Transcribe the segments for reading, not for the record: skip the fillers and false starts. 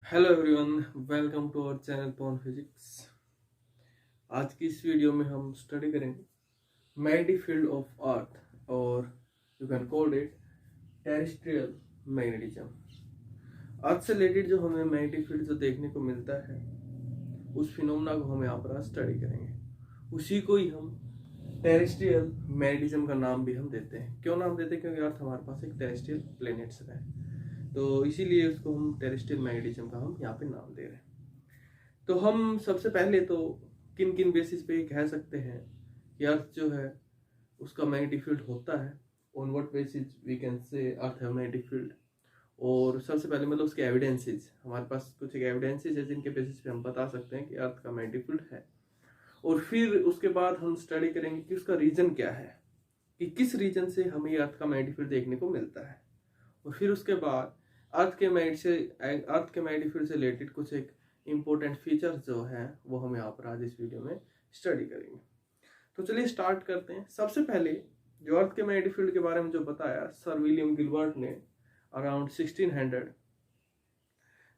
Hello everyone, welcome to our channel पॉन physics. आज की इस वीडियो में हम स्टडी करेंगे मैग्नेटिक फील्ड ऑफ अर्थ, और you can call it terrestrial magnetism. Earth से रिलेटेड जो हमें मैग्नेटिक फील्ड जो देखने को मिलता है, उस फिनोमेना को हम यहाँ पर आज स्टडी करेंगे। उसी को ही हम टेरेस्ट्रियल मैग्नेटिज्म का नाम भी हम देते हैं। क्यों नाम देते हैं? क्योंकि अर्थ हमारे पास एक टेरेस्ट्रियल प्लेनेट्स है, तो इसीलिए उसको हम टेरेस्ट्रियल मैग्नेटिज्म का हम यहाँ पे नाम दे रहे हैं। तो हम सबसे पहले तो किन किन बेसिस पे कह सकते हैं कि अर्थ जो है उसका मैग्नेटिक फील्ड होता है, on what basis we can say earth है मैग्नेटिक फील्ड। और सबसे पहले मतलब उसके एविडेंसेस, हमारे पास कुछ एक एविडेंसेस है जिनके बेसिस पे हम बता सकते हैं कि अर्थ का मैग्नेटिक फील्ड है। और फिर उसके बाद हम स्टडी करेंगे कि उसका रीजन क्या है, कि किस रीजन से हमें अर्थ का मैग्नेटिक फील्ड देखने को मिलता है। और फिर उसके बाद अर्थ के मैग्नेटिक फील्ड से रिलेटेड कुछ एक इम्पोर्टेंट फीचर्स जो है वो हम यहाँ पर आज इस वीडियो में स्टडी करेंगे। तो चलिए स्टार्ट करते हैं। सबसे पहले जो अर्थ के मैग्नेटिक फील्ड के बारे में जो बताया सर विलियम गिलबर्ट ने अराउंड 1600,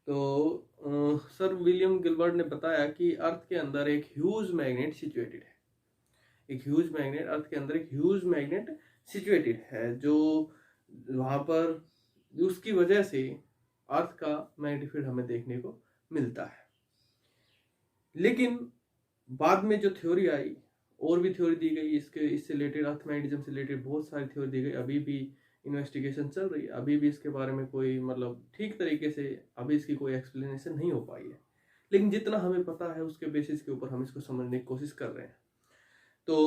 तो सर विलियम गिलबर्ट ने बताया कि अर्थ के अंदर एक ह्यूज मैग्नेट सिचुएटेड है। एक ह्यूज मैग्नेट, अर्थ के अंदर एक ह्यूज मैग्नेट सिचुएटेड है, जो वहाँ पर उसकी वजह से अर्थ का मैग्नेटिक फील्ड हमें देखने को मिलता है। लेकिन बाद में जो थ्योरी आई, और भी थ्योरी दी गई इससे रिलेटेड, अर्थ मैग्नेटिज्म से रिलेटेड बहुत सारी थ्योरी दी गई। अभी भी इन्वेस्टिगेशन चल रही है, अभी भी इसके बारे में कोई मतलब ठीक तरीके से अभी इसकी कोई एक्सप्लेनेशन नहीं हो पाई है। लेकिन जितना हमें पता है उसके बेसिस के ऊपर हम इसको समझने की कोशिश कर रहे हैं। तो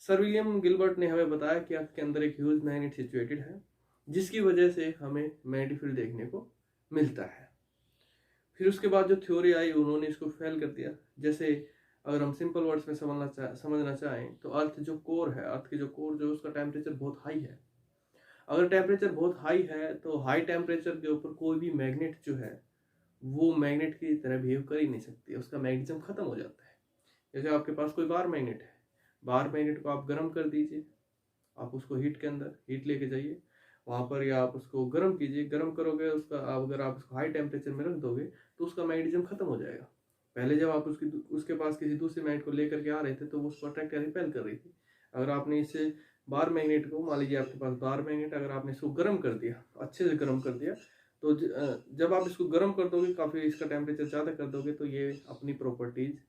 सर विलियम गिलबर्ट ने हमें बताया कि अर्थ के अंदर एक ह्यूज मैग्नेट सिचुएटेड है, जिसकी वजह से हमें मैग्नेटिक फील्ड देखने को मिलता है। फिर उसके बाद जो थ्योरी आई उन्होंने इसको फेल कर दिया। जैसे अगर हम सिंपल वर्ड्स में समझना चाहें तो अर्थ जो कोर है, अर्थ की जो कोर जो उसका टेम्परेचर बहुत हाई है। अगर टेम्परेचर बहुत हाई है तो हाई टेम्परेचर के ऊपर कोई भी मैग्नेट जो है वो मैग्नेट की तरह बिहेव कर ही नहीं सकती, उसका मैग्नेटिज्म खत्म हो जाता है। जैसे आपके पास कोई बार मैग्नेट है, बार मैग्नेट को आप गर्म कर दीजिए, आप उसको हीट के अंदर हीट लेके जाइए वहाँ पर, या आप उसको गर्म कीजिए, गर्म करोगे उसका, अगर आप उसको हाई टेम्परेचर में रख दोगे तो उसका मैग्नेटिज्म खत्म हो जाएगा। पहले जब आप उसके पास किसी दूसरे मैग्नेट को लेकर के आ रहे थे तो वो उसको अट्रैक्ट या रिपेल कर रही थी। अगर आपने इसे बार मैग्नेट को, मान लीजिए आपके पास बार मैग्नेट, अगर आपने इसको गर्म कर दिया, अच्छे से गर्म कर दिया, तो जब आप इसको गर्म कर दोगे, काफ़ी इसका टेम्परेचर ज़्यादा कर दोगे, तो ये अपनी प्रॉपर्टीज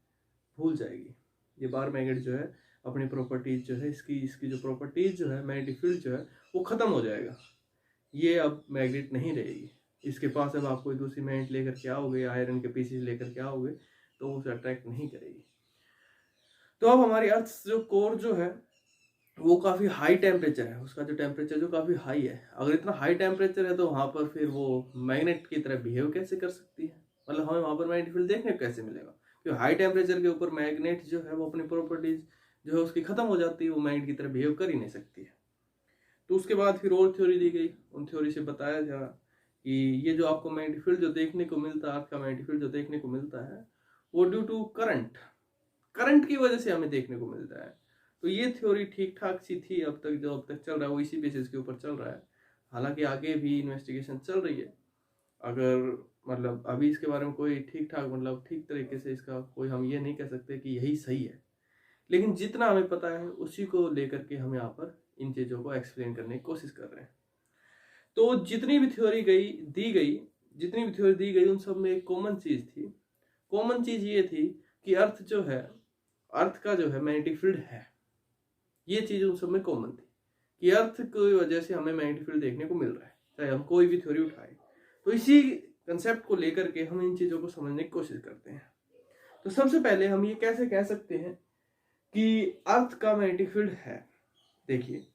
भूल जाएगी। ये बार मैग्नेट जो है अपनी प्रॉपर्टीज जो है, इसकी जो प्रॉपर्टीज जो है, मैग्नेटिक फील्ड जो है वो खत्म हो जाएगा। ये अब मैग्नेट नहीं रहेगी। इसके पास अब आप कोई दूसरी मैग्नेट लेकर के आओगे, आयरन के पीसेस लेकर के आओगे, तो उसे अट्रैक्ट नहीं करेगी। तो अब हमारी अर्थ जो कोर जो है वो काफ़ी हाई टेम्परेचर है, उसका जो टेम्परेचर जो काफ़ी हाई है। अगर इतना हाई टेम्परेचर है तो वहाँ पर फिर वो मैग्नेट की तरह बिहेव कैसे कर सकती है, मतलब हमें वहाँ पर मैग्नेटिक फील्ड देखने को कैसे मिलेगा? क्योंकि हाई टेम्परेचर के ऊपर मैग्नेट जो है वो अपनी प्रॉपर्टीज जो है उसकी खत्म हो जाती है, वो मैग्नेट की तरह बिहेव कर ही नहीं सकती है। तो उसके बाद फिर और थ्योरी दी गई, उन थ्योरी से बताया जा कि ये जो आपको मैग्नेटिक फील्ड जो देखने को मिलता है, अर्थ का मैग्नेटिक फील्ड जो देखने को मिलता है, वो ड्यू टू करंट की वजह से हमें देखने को मिलता है। तो ये थ्योरी ठीक ठाक सी थी अब तक, जो अब तक चल रहा है वो इसी बेसिस के ऊपर चल रहा है। हालांकि आगे भी इन्वेस्टिगेशन चल रही है। अगर मतलब अभी इसके बारे में कोई ठीक ठाक मतलब ठीक तरीके से इसका कोई हम ये नहीं कह सकते कि यही सही है, लेकिन जितना हमें पता है उसी को लेकर के हम यहाँ पर इन चीज़ों को एक्सप्लेन करने की कोशिश कर रहे हैं। तो जितनी भी थ्योरी दी गई उन सब में एक कॉमन चीज़ थी। कॉमन चीज़ ये थी कि अर्थ जो है, अर्थ का जो है मैग्नेटिक फील्ड है। ये चीज़ उन सब में कॉमन थी कि अर्थ की वजह से हमें मैग्नेटिक फील्ड देखने को मिल रहा है, चाहे हम कोई भी थ्योरी उठाए। तो इसी कंसेप्ट को लेकर के हम इन चीज़ों को समझने की कोशिश करते हैं। तो सबसे पहले हम ये कैसे कह सकते हैं कि अर्थ का मैग्नेटिक फील्ड है? देखिए,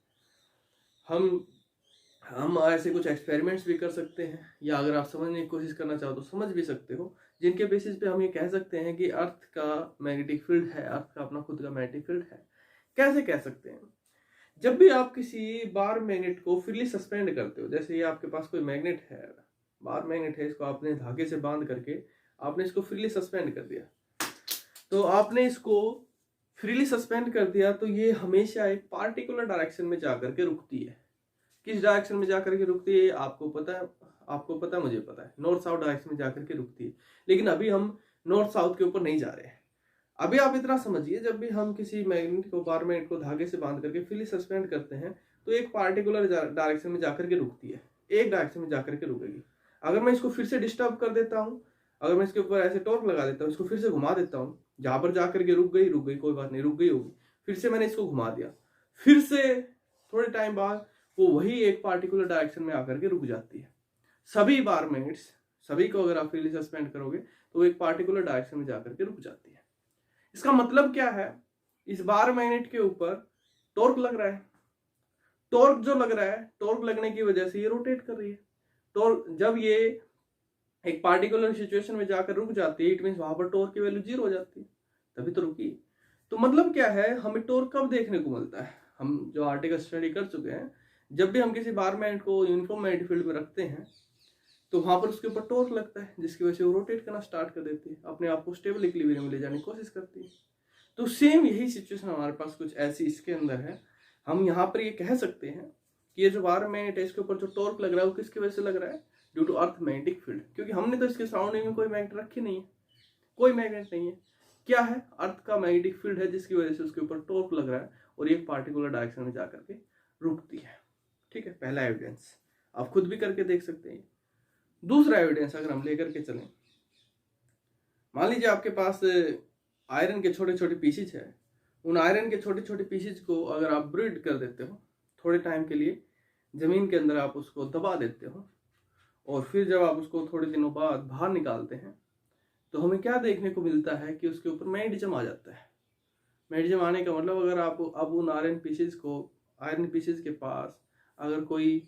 हम ऐसे कुछ एक्सपेरिमेंट्स भी कर सकते हैं, या अगर आप समझने की कोशिश करना चाहो तो समझ भी सकते हो, जिनके बेसिस पे हम ये कह सकते हैं कि अर्थ का मैग्नेटिक फील्ड है, अर्थ का अपना खुद का मैग्नेटिक फील्ड है। कैसे कह सकते हैं? जब भी आप किसी बार मैग्नेट को फ्रीली सस्पेंड करते हो, जैसे ये आपके पास कोई मैग्नेट है, बार मैग्नेट है, इसको आपने धागे से बांध करके आपने इसको फ्रीली सस्पेंड कर दिया, तो आपने इसको फ्रीली सस्पेंड कर दिया, तो ये हमेशा एक पार्टिकुलर डायरेक्शन में जाकर के रुकती है। किस डायरेक्शन में जाकर के रुकती है आपको पता है? आपको पता है, मुझे पता है, नॉर्थ साउथ डायरेक्शन में जाकर के रुकती है। लेकिन अभी हम नॉर्थ साउथ के ऊपर नहीं जा रहे हैं। अभी आप इतना समझिए, जब भी हम किसी मैग्नेट को, बार मैग्नेट को धागे से बांध करके फिर सस्पेंड करते हैं तो एक पार्टिकुलर डायरेक्शन में जाकर के रुकती है, एक डायरेक्शन में जाकर के रुकेगी। अगर मैं इसको फिर से डिस्टर्ब कर देता हूँ, अगर मैं इसके ऊपर ऐसे टॉर्क लगा देता हूँ, इसको फिर से घुमा देता हूँ, जहां पर जाकर के रुक गई, कोई बात नहीं, रुक गई होगी, फिर से मैंने इसको घुमा दिया, फिर से थोड़े टाइम बाद वो वही एक पार्टिकुलर डायरेक्शन में आकर के रुक जाती है। सभी बार मैग्नेट्स, सभी को अगर आप फ्रीली सस्पेंड करोगे तो वो एक पार्टिकुलर डायरेक्शन में जाकर के रुक जाती है। इसका मतलब क्या है, इस बार मैग्नेट के ऊपर टॉर्क लग रहा है, टॉर्क जो लग रहा है, टॉर्क लगने की वजह से ये रोटेट कर रही है। टॉर्क जब ये एक पार्टिकुलर सिचुएशन में जाकर रुक जाती है, इट मींस वहां पर टॉर्क की वैल्यू 0 हो जाती है, तभी तो रुकी। तो मतलब क्या है, हमें टॉर्क कब देखने को मिलता है, हम जो आर्टिकल स्टडी कर चुके हैं, जब भी हम किसी बार मैग्नेट को यूनिफॉर्म मैग्नेटिक फील्ड में रखते हैं तो वहां पर उसके ऊपर टॉर्क लगता है, जिसकी वजह से वो रोटेट करना स्टार्ट कर देती है, अपने आप को स्टेबल इक्विलिब्रियम में ले जाने की कोशिश करती है। तो सेम यही सिचुएशन हमारे पास कुछ ऐसी इसके अंदर है। हम यहाँ पर ये कह सकते हैं कि ये जो बार मैग्नेट है, इसके ऊपर जो टॉर्क लग रहा है वो किसकी वजह से लग रहा है, due to earth magnetic field, क्योंकि हमने तो इसके सराउंडिंग में कोई मैग्नेट रखी नहीं है, कोई मैग्नेट नहीं है। क्या है, अर्थ का मैग्नेटिक फील्ड है, जिसकी वजह से उसके ऊपर टॉर्क लग रहा है और एक पार्टिकुलर डायरेक्शन में जाकर के रुकती है। ठीक है, पहला एविडेंस आप खुद भी करके देख सकते हैं। दूसरा एविडेंस अगर हम लेकर के चलें, मान लीजिए आपके पास आयरन के छोटे छोटे पीसेज है, उन आयरन के छोटे छोटे पीसेज को अगर आप ब्रीड कर देते हो, थोड़े टाइम के लिए जमीन के अंदर आप उसको दबा देते हो, और फिर जब आप उसको थोड़े दिनों बाद बाहर निकालते हैं तो हमें क्या देखने को मिलता है कि उसके ऊपर मैग्नेटिज्म आ जाता है। मैग्नेटिज्म आने का मतलब, अगर आप अब उन आयरन पीसेज के पास अगर कोई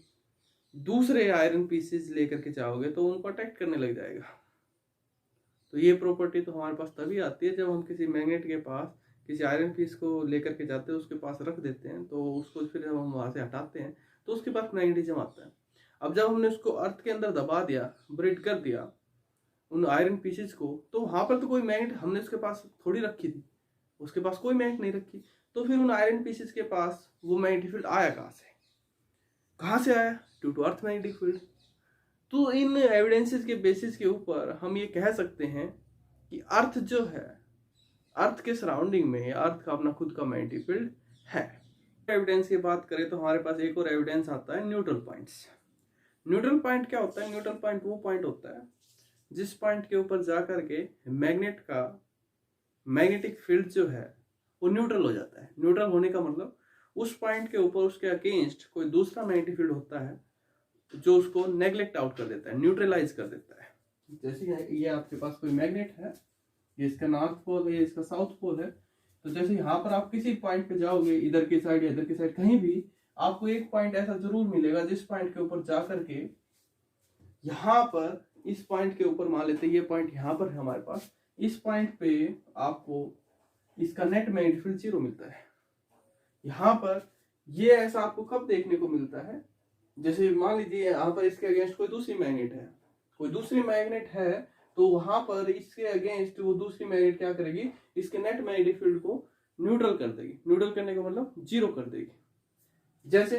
दूसरे आयरन पीसेज लेकर के जाओगे तो उनको अटैक करने लग जाएगा। तो ये प्रॉपर्टी तो हमारे पास तभी आती है जब हम किसी मैग्नेट के पास किसी आयरन पीस को लेकर के जाते हैं, उसके पास रख देते हैं, तो उसको फिर जब हम वहां से हटाते हैं तो उसके पास मैग्नेटिज्म आता है। अब जब हमने उसको अर्थ के अंदर दबा दिया, ब्रीड कर दिया उन आयरन पीसेज को, तो वहां पर तो कोई मैग्नेट हमने उसके पास थोड़ी रखी थी, उसके पास कोई मैग्नेट नहीं रखी, तो फिर उन आयरन पीसेज के पास वो मैग्नेटिक फील्ड आया कहाँ से आया, due to earth magnetic field. तो इन एविडेंसेस के बेसिस के ऊपर हम ये कह सकते हैं कि अर्थ जो है, अर्थ के सराउंडिंग में अर्थ का अपना खुद का मैग्नेटिक फील्ड है। एविडेंस की बात करें तो हमारे पास एक और एविडेंस आता है, न्यूट्रल पॉइंट्स। न्यूट्रल पॉइंट क्या होता है, न्यूट्रल पॉइंट वो पॉइंट होता है जिस पॉइंट के ऊपर जाकर के मैग्नेट का मैग्नेटिक फील्ड जो है वो न्यूट्रल हो जाता है। न्यूट्रल होने का मतलब उस पॉइंट के ऊपर उसके अगेंस्ट कोई दूसरा मैग्नेटिक फील्ड होता है जो उसको नेग्लेक्ट आउट कर देता है, न्यूट्रलाइज कर देता है। जैसे ये आपके पास कोई मैग्नेट है, ये इसका नॉर्थ पोल है, ये इसका साउथ पोल है, तो जैसे यहाँ पर आप किसी पॉइंट पे जाओगे, इधर की साइड या इधर की साइड कहीं भी, आपको एक पॉइंट ऐसा जरूर मिलेगा जिस पॉइंट के ऊपर जाकर के यहाँ पर इस पॉइंट के ऊपर, मान लेते हैं ये पॉइंट यहाँ पर है हमारे पास, इस पॉइंट पे आपको इसका नेट मैग्नेटिक फील्ड 0 मिलता है। यहाँ पर ये ऐसा आपको कब देखने को मिलता है, जैसे मान लीजिए यहाँ पर इसके अगेंस्ट कोई दूसरी मैग्नेट है, तो वहां पर इसके अगेंस्ट वो दूसरी मैग्नेट क्या करेगी, इसके नेट मैग्नेटिक फील्ड को न्यूट्रल कर देगी। न्यूट्रल करने का मतलब 0 कर देगी। जैसे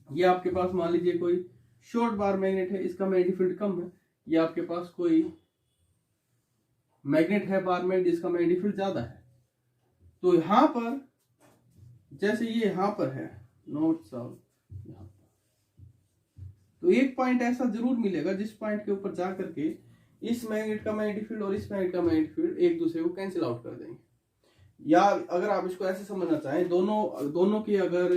ये आपके पास मान लीजिए कोई शॉर्ट बार मैग्नेट है, इसका मैग्नेटिक फील्ड कम है। ये आपके पास कोई मैग्नेट है बार मैग्नेट जिसका मैग्नेटिक फील्ड ज्यादा है, तो यहां पर जैसे ये यहां पर है नॉर्थ साउथ, तो एक पॉइंट ऐसा जरूर मिलेगा जिस पॉइंट के ऊपर जा करके इस मैग्नेट का मैग्नेटिक फील्ड और इस मैग्नेट का मैग्नेटिक फील्ड एक दूसरे को कैंसिल आउट कर देंगे। या अगर आप इसको ऐसे समझना चाहें, दोनों की अगर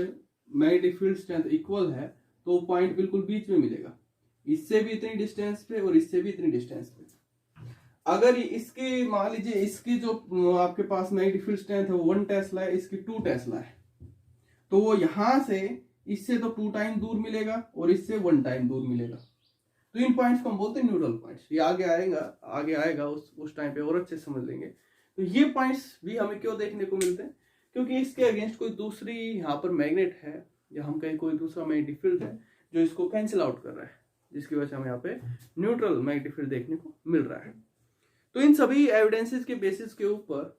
मैग्नेटिक फील्ड स्ट्रेंथ इक्वल है तो पॉइंट बिल्कुल बीच में मिलेगा, इससे भी इतनी डिस्टेंस पे और इससे भी इतनी डिस्टेंस पे। अगर इसके मान लीजिए इसकी जो आपके पास मैग्नेटिक फील्ड स्ट्रेंथ है वो 1 टेस्ला है, इसकी 2 टेस्ला है, तो वो यहां से इससे तो 2 टाइम दूर मिलेगा और इससे 1 टाइम दूर मिलेगा। तो इन पॉइंट्स को हम बोलते हैं न्यूट्रल पॉइंट्स। ये आगे आएगा उस टाइम पे और अच्छे से समझ लेंगे। तो ये पॉइंट्स भी हमें क्यों देखने को मिलते हैं, क्योंकि इसके अगेंस्ट कोई दूसरी यहाँ पर मैग्नेट है या हम कहीं कोई दूसरा मैग्नेटिक फील्ड है जो इसको कैंसिल आउट कर रहा है, जिसकी वजह से हमें यहाँ पे न्यूट्रल मैग्नेटिक फील्ड देखने को मिल रहा है। तो इन सभी एविडेंसेस के बेसिस के ऊपर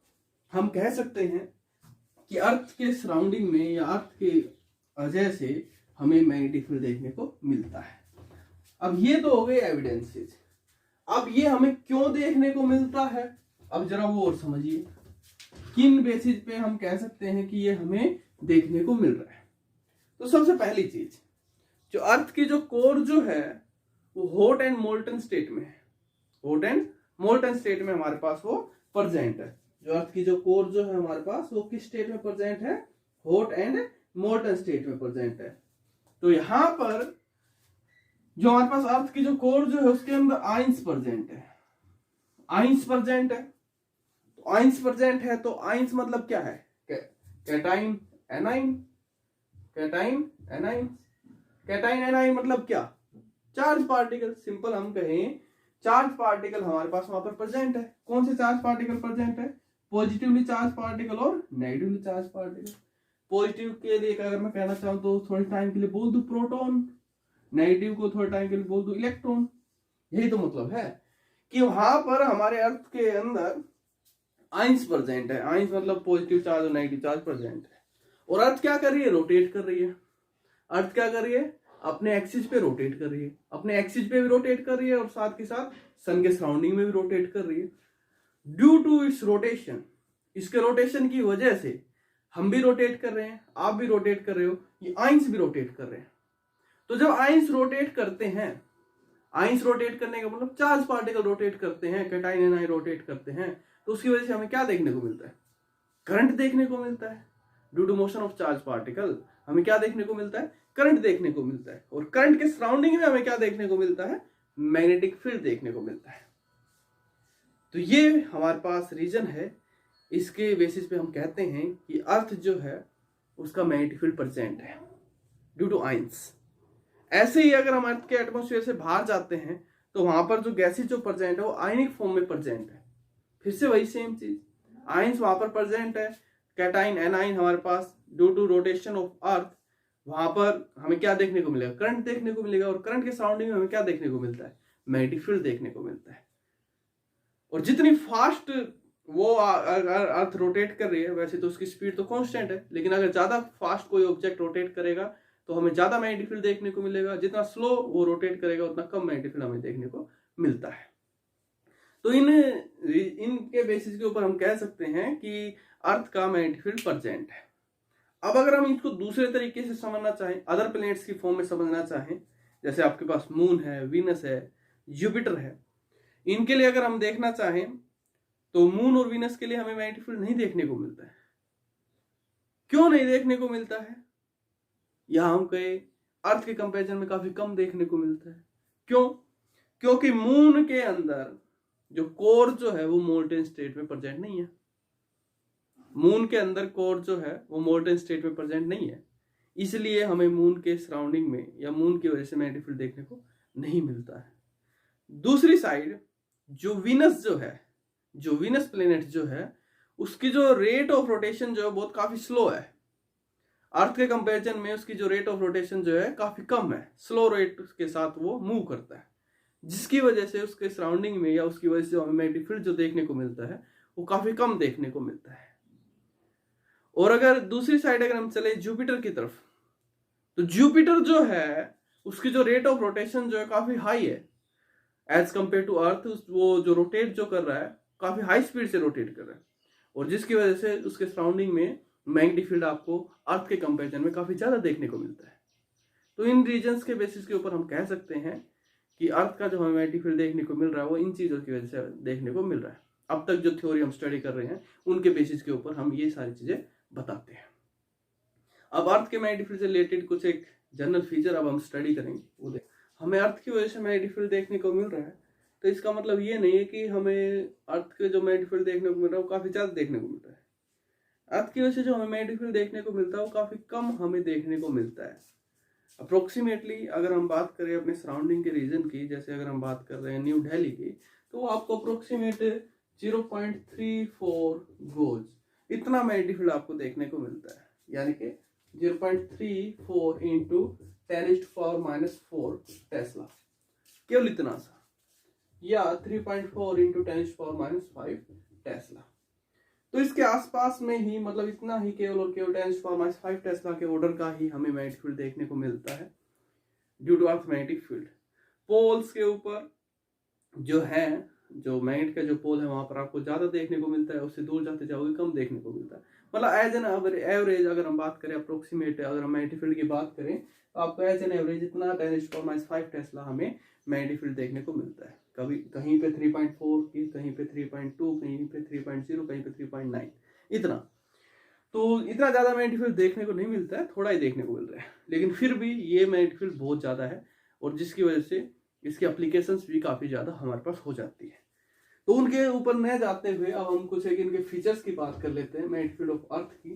हम कह सकते हैं कि अर्थ के सराउंडिंग में या अर्थ के वजह से हमें मैग्नेटिक फील्ड देखने को मिलता है। अब ये तो हो गए एविडेंसेस। अब ये हमें क्यों देखने को मिलता है, अब जरा वो और समझिए, किन बेसिस पे हम कह सकते हैं कि ये हमें देखने को मिल रहा है। तो सबसे पहली चीज, जो अर्थ की जो कोर जो है वो हॉट एंड मोल्टन स्टेट में है। हॉट एंड मोल्टन स्टेट में हमारे पास वो प्रेजेंट है। जो अर्थ की जो कोर जो है हमारे पास वो किस स्टेट में प्रेजेंट है, हॉट एंड मोल्टन स्टेट में प्रेजेंट है। तो यहां पर जो हमारे पास अर्थ की जो कोर जो है उसके अंदर आइंस प्रेजेंट है। आइंस प्रेजेंट है, तो आइंस प्रेजेंट है तो आइंस मतलब क्या है, कैटाइन A9. Cation A9, cation A9 मतलब क्या, चार्ज पार्टिकल। सिंपल हम कहें चार्ज पार्टिकल हमारे पास वहां पर प्रेजेंट है। कौन से चार्ज पार्टिकल प्रेजेंट है, पॉजिटिवली चार्ज पार्टिकल और नेगेटिवली चार्ज पार्टिकल। पॉजिटिव के लिए अगर मैं कहना चाहूं तो थोड़े टाइम के लिए बोल दूं प्रोटॉन, नेगेटिव को थोड़े टाइम के लिए बोल दूं इलेक्ट्रॉन। यही तो मतलब है कि वहां पर हमारे अर्थ के अंदर आइंस प्रेजेंट है। आइंस मतलब पॉजिटिव चार्ज और नेगेटिव चार्ज प्रेजेंट है। और अर्थ क्या कर रही है, रोटेट कर रही है। अर्थ क्या कर रही है, अपने एक्सिस पे रोटेट कर रही है। अपने एक्सिस पे भी रोटेट कर रही है और साथ के साथ सन के सराउंडिंग में भी रोटेट कर रही है। ड्यू टू इट्स रोटेशन, इसके रोटेशन की वजह से हम भी रोटेट कर रहे हैं, आप भी रोटेट कर रहे हो, ये आइंस भी रोटेट कर रहे हैं। तो जब आइंस रोटेट करते हैं, आइंस रोटेट करने का मतलब चार्ज पार्टिकल रोटेट करते हैं, कैटाइन एनाइन रोटेट करते हैं, तो उसकी वजह से हमें क्या देखने को मिलता है, करंट देखने को मिलता है। Due to motion of charge particle हमें क्या देखने को मिलता है, करंट देखने को मिलता है। और करंट के सराउंडिंग में हमें क्या देखने को मिलता है, मैग्नेटिक फील्ड देखने को मिलता है। तो ये हमारे पास रीजन है, इसके बेसिस पे हम कहते हैं कि अर्थ जो है उसका मैग्नेटिक फील्ड प्रेजेंट है ड्यू टू आइंस। ऐसे ही अगर हम अर्थ के एटमॉस्फेयर से बाहर जाते हैं तो वहां पर जो गैसेज जो प्रेजेंट है वो आयनिक फॉर्म में प्रेजेंट है। फिर से वही सेम चीज, आइंस वहां पर प्रेजेंट है, कैटाइन एनाइन हमारे पास due to rotation of earth वहां पर हमें क्या देखने को मिलेगा, करंट देखने को मिलेगा। और करंट के सराउंडिंग में हमें क्या देखने को मिलता है, मैग्नेटिक फील्ड देखने को मिलता है। और जितनी फास्ट वो अर्थ रोटेट कर रही है, वैसे तो उसकी स्पीड तो कांस्टेंट है, लेकिन अगर ज्यादा फास्ट कोई ऑब्जेक्ट रोटेट करेगा तो हमें ज्यादा मैग्नेटिक फील्ड देखने को मिलेगा। जितना स्लो वो रोटेट करेगा उतना कम मैग्नेटिक फील्ड हमें देखने को मिलता है। तो इनके बेसिस के ऊपर हम कह सकते हैं कि अर्थ का मैग्नेटिक फील्ड प्रेजेंट है। अब अगर हम इसको दूसरे तरीके से समझना चाहें, अदर प्लैनेट्स की फॉर्म में समझना चाहें, जैसे आपके पास मून है, वीनस है, जुपिटर है, इनके लिए अगर हम देखना चाहें तो मून और वीनस के लिए हमें मैग्नेटिक फील्ड नहीं देखने को मिलता है। क्यों नहीं देखने को मिलता है, या हम कहे अर्थ के कंपैरिजन में काफी कम देखने को मिलता है। क्यों, क्योंकि मून के अंदर जो कोर जो है वो मोल्टेन स्टेट में प्रेजेंट नहीं है। मून के अंदर कोर जो है वो मोल्टेन स्टेट में प्रेजेंट नहीं है, इसलिए हमें मून के सराउंडिंग में या मून की वजह से मैग्नेटिक फील्ड देखने को नहीं मिलता है। दूसरी साइड जो वीनस जो है, जो वीनस प्लेनेट जो है, उसकी जो रेट ऑफ रोटेशन जो है बहुत काफी स्लो है। अर्थ के कंपैरिजन में उसकी जो रेट ऑफ रोटेशन जो है काफी कम है, स्लो रेट के साथ वो मूव करता है, जिसकी वजह से उसके सराउंडिंग में या उसकी वजह से हमें मैग्नेटिक फील्ड जो देखने को मिलता है वो काफी कम देखने को मिलता है। और अगर दूसरी साइड अगर हम चले जुपिटर की तरफ, तो जुपिटर जो है उसकी जो रेट ऑफ रोटेशन जो है काफी हाई है एज कंपेयर टू अर्थ। वो जो रोटेट जो कर रहा है काफी हाई स्पीड से रोटेट कर रहा है, और जिसकी वजह से उसके सराउंडिंग में मैग्नेटिक फील्ड आपको अर्थ के कंपैरिजन में काफी ज्यादा देखने को मिलता है। तो इन रीजन्स के बेसिस के ऊपर हम कह सकते हैं कि अर्थ का जो हमें मैग्नेटिक फील्ड देखने को मिल रहा है वो इन चीजों की वजह से देखने को मिल रहा है। अब तक जो थ्योरी हम स्टडी कर रहे हैं उनके बेसिस के ऊपर हम ये सारी चीजें बताते हैं। अब अर्थ के मैग्नेटिक फील्ड से रिलेटेड कुछ एक जनरल फीचर अब हम स्टडी करेंगे। वो देख, हमें अर्थ की वजह से मैग्नेटिक फील्ड देखने को मिल रहा है, तो इसका मतलब ये नहीं है कि हमें अर्थ के जो मैग्नेटिक फील्ड देखने को मिल रहा है वो काफी ज्यादा देखने को मिल रहा है। अर्थ की वजह से जो हमें मैग्नेटिक फील्ड देखने को मिलता है वो काफी कम हमें देखने को मिलता है। अप्रोक्सीमेटली अगर हम बात करें अपने सराउंडिंग के रीजन की, जैसे अगर हम बात कर रहे हैं न्यू दिल्ली की, तो वो आपको अप्रोक्सीमेट 0.34 गोल्स इतना मैग्नेटिक फील्ड आपको देखने को मिलता है, यानी कि 0.34 इंटू 10⁻⁴ टेस्ला, केवल इतना सा, या 3.4 इंटू 10⁻⁵ टेस्ला। तो इसके आसपास में ही, मतलब इतना ही केवल और केवल 10⁻⁵ टेस्ला के ऑर्डर का ही हमें मैग्नेटिक फील्ड देखने को मिलता है due to earth magnetic field. Poles के ऊपर जो है, जो मैग्नेट का जो पोल है वहां पर आपको ज्यादा देखने को मिलता है, उससे दूर जाते जाओगे कम देखने को मिलता है। मतलब एज एन एवरेज अगर हम बात करें, अप्रोक्सीमेट अगर हम मैग्नेटिक फील्ड की बात करें, तो आपको एज एन एवरेज इतना 10⁻⁵ टेस्ला हमें मैग्नेटिक फील्ड देखने को मिलता है। कभी कहीं पे 3.4 की, कहीं पे 3.2, कहीं पे 3.0, कहीं पे 3.9, इतना। तो इतना ज्यादा मैग्नेटिक फील्ड देखने को नहीं मिलता है, थोड़ा ही देखने को मिल रहा है, लेकिन फिर भी ये मैग्नेटिक फील्ड बहुत ज्यादा है, और जिसकी वजह से इसकी एप्लीकेशंस भी काफी ज्यादा हमारे पास हो जाती है। तो उनके ऊपर न जाते हुए अब हम कुछ एक इनके फीचर्स की बात कर लेते हैं मैग्नेटिक फील्ड ऑफ अर्थ की।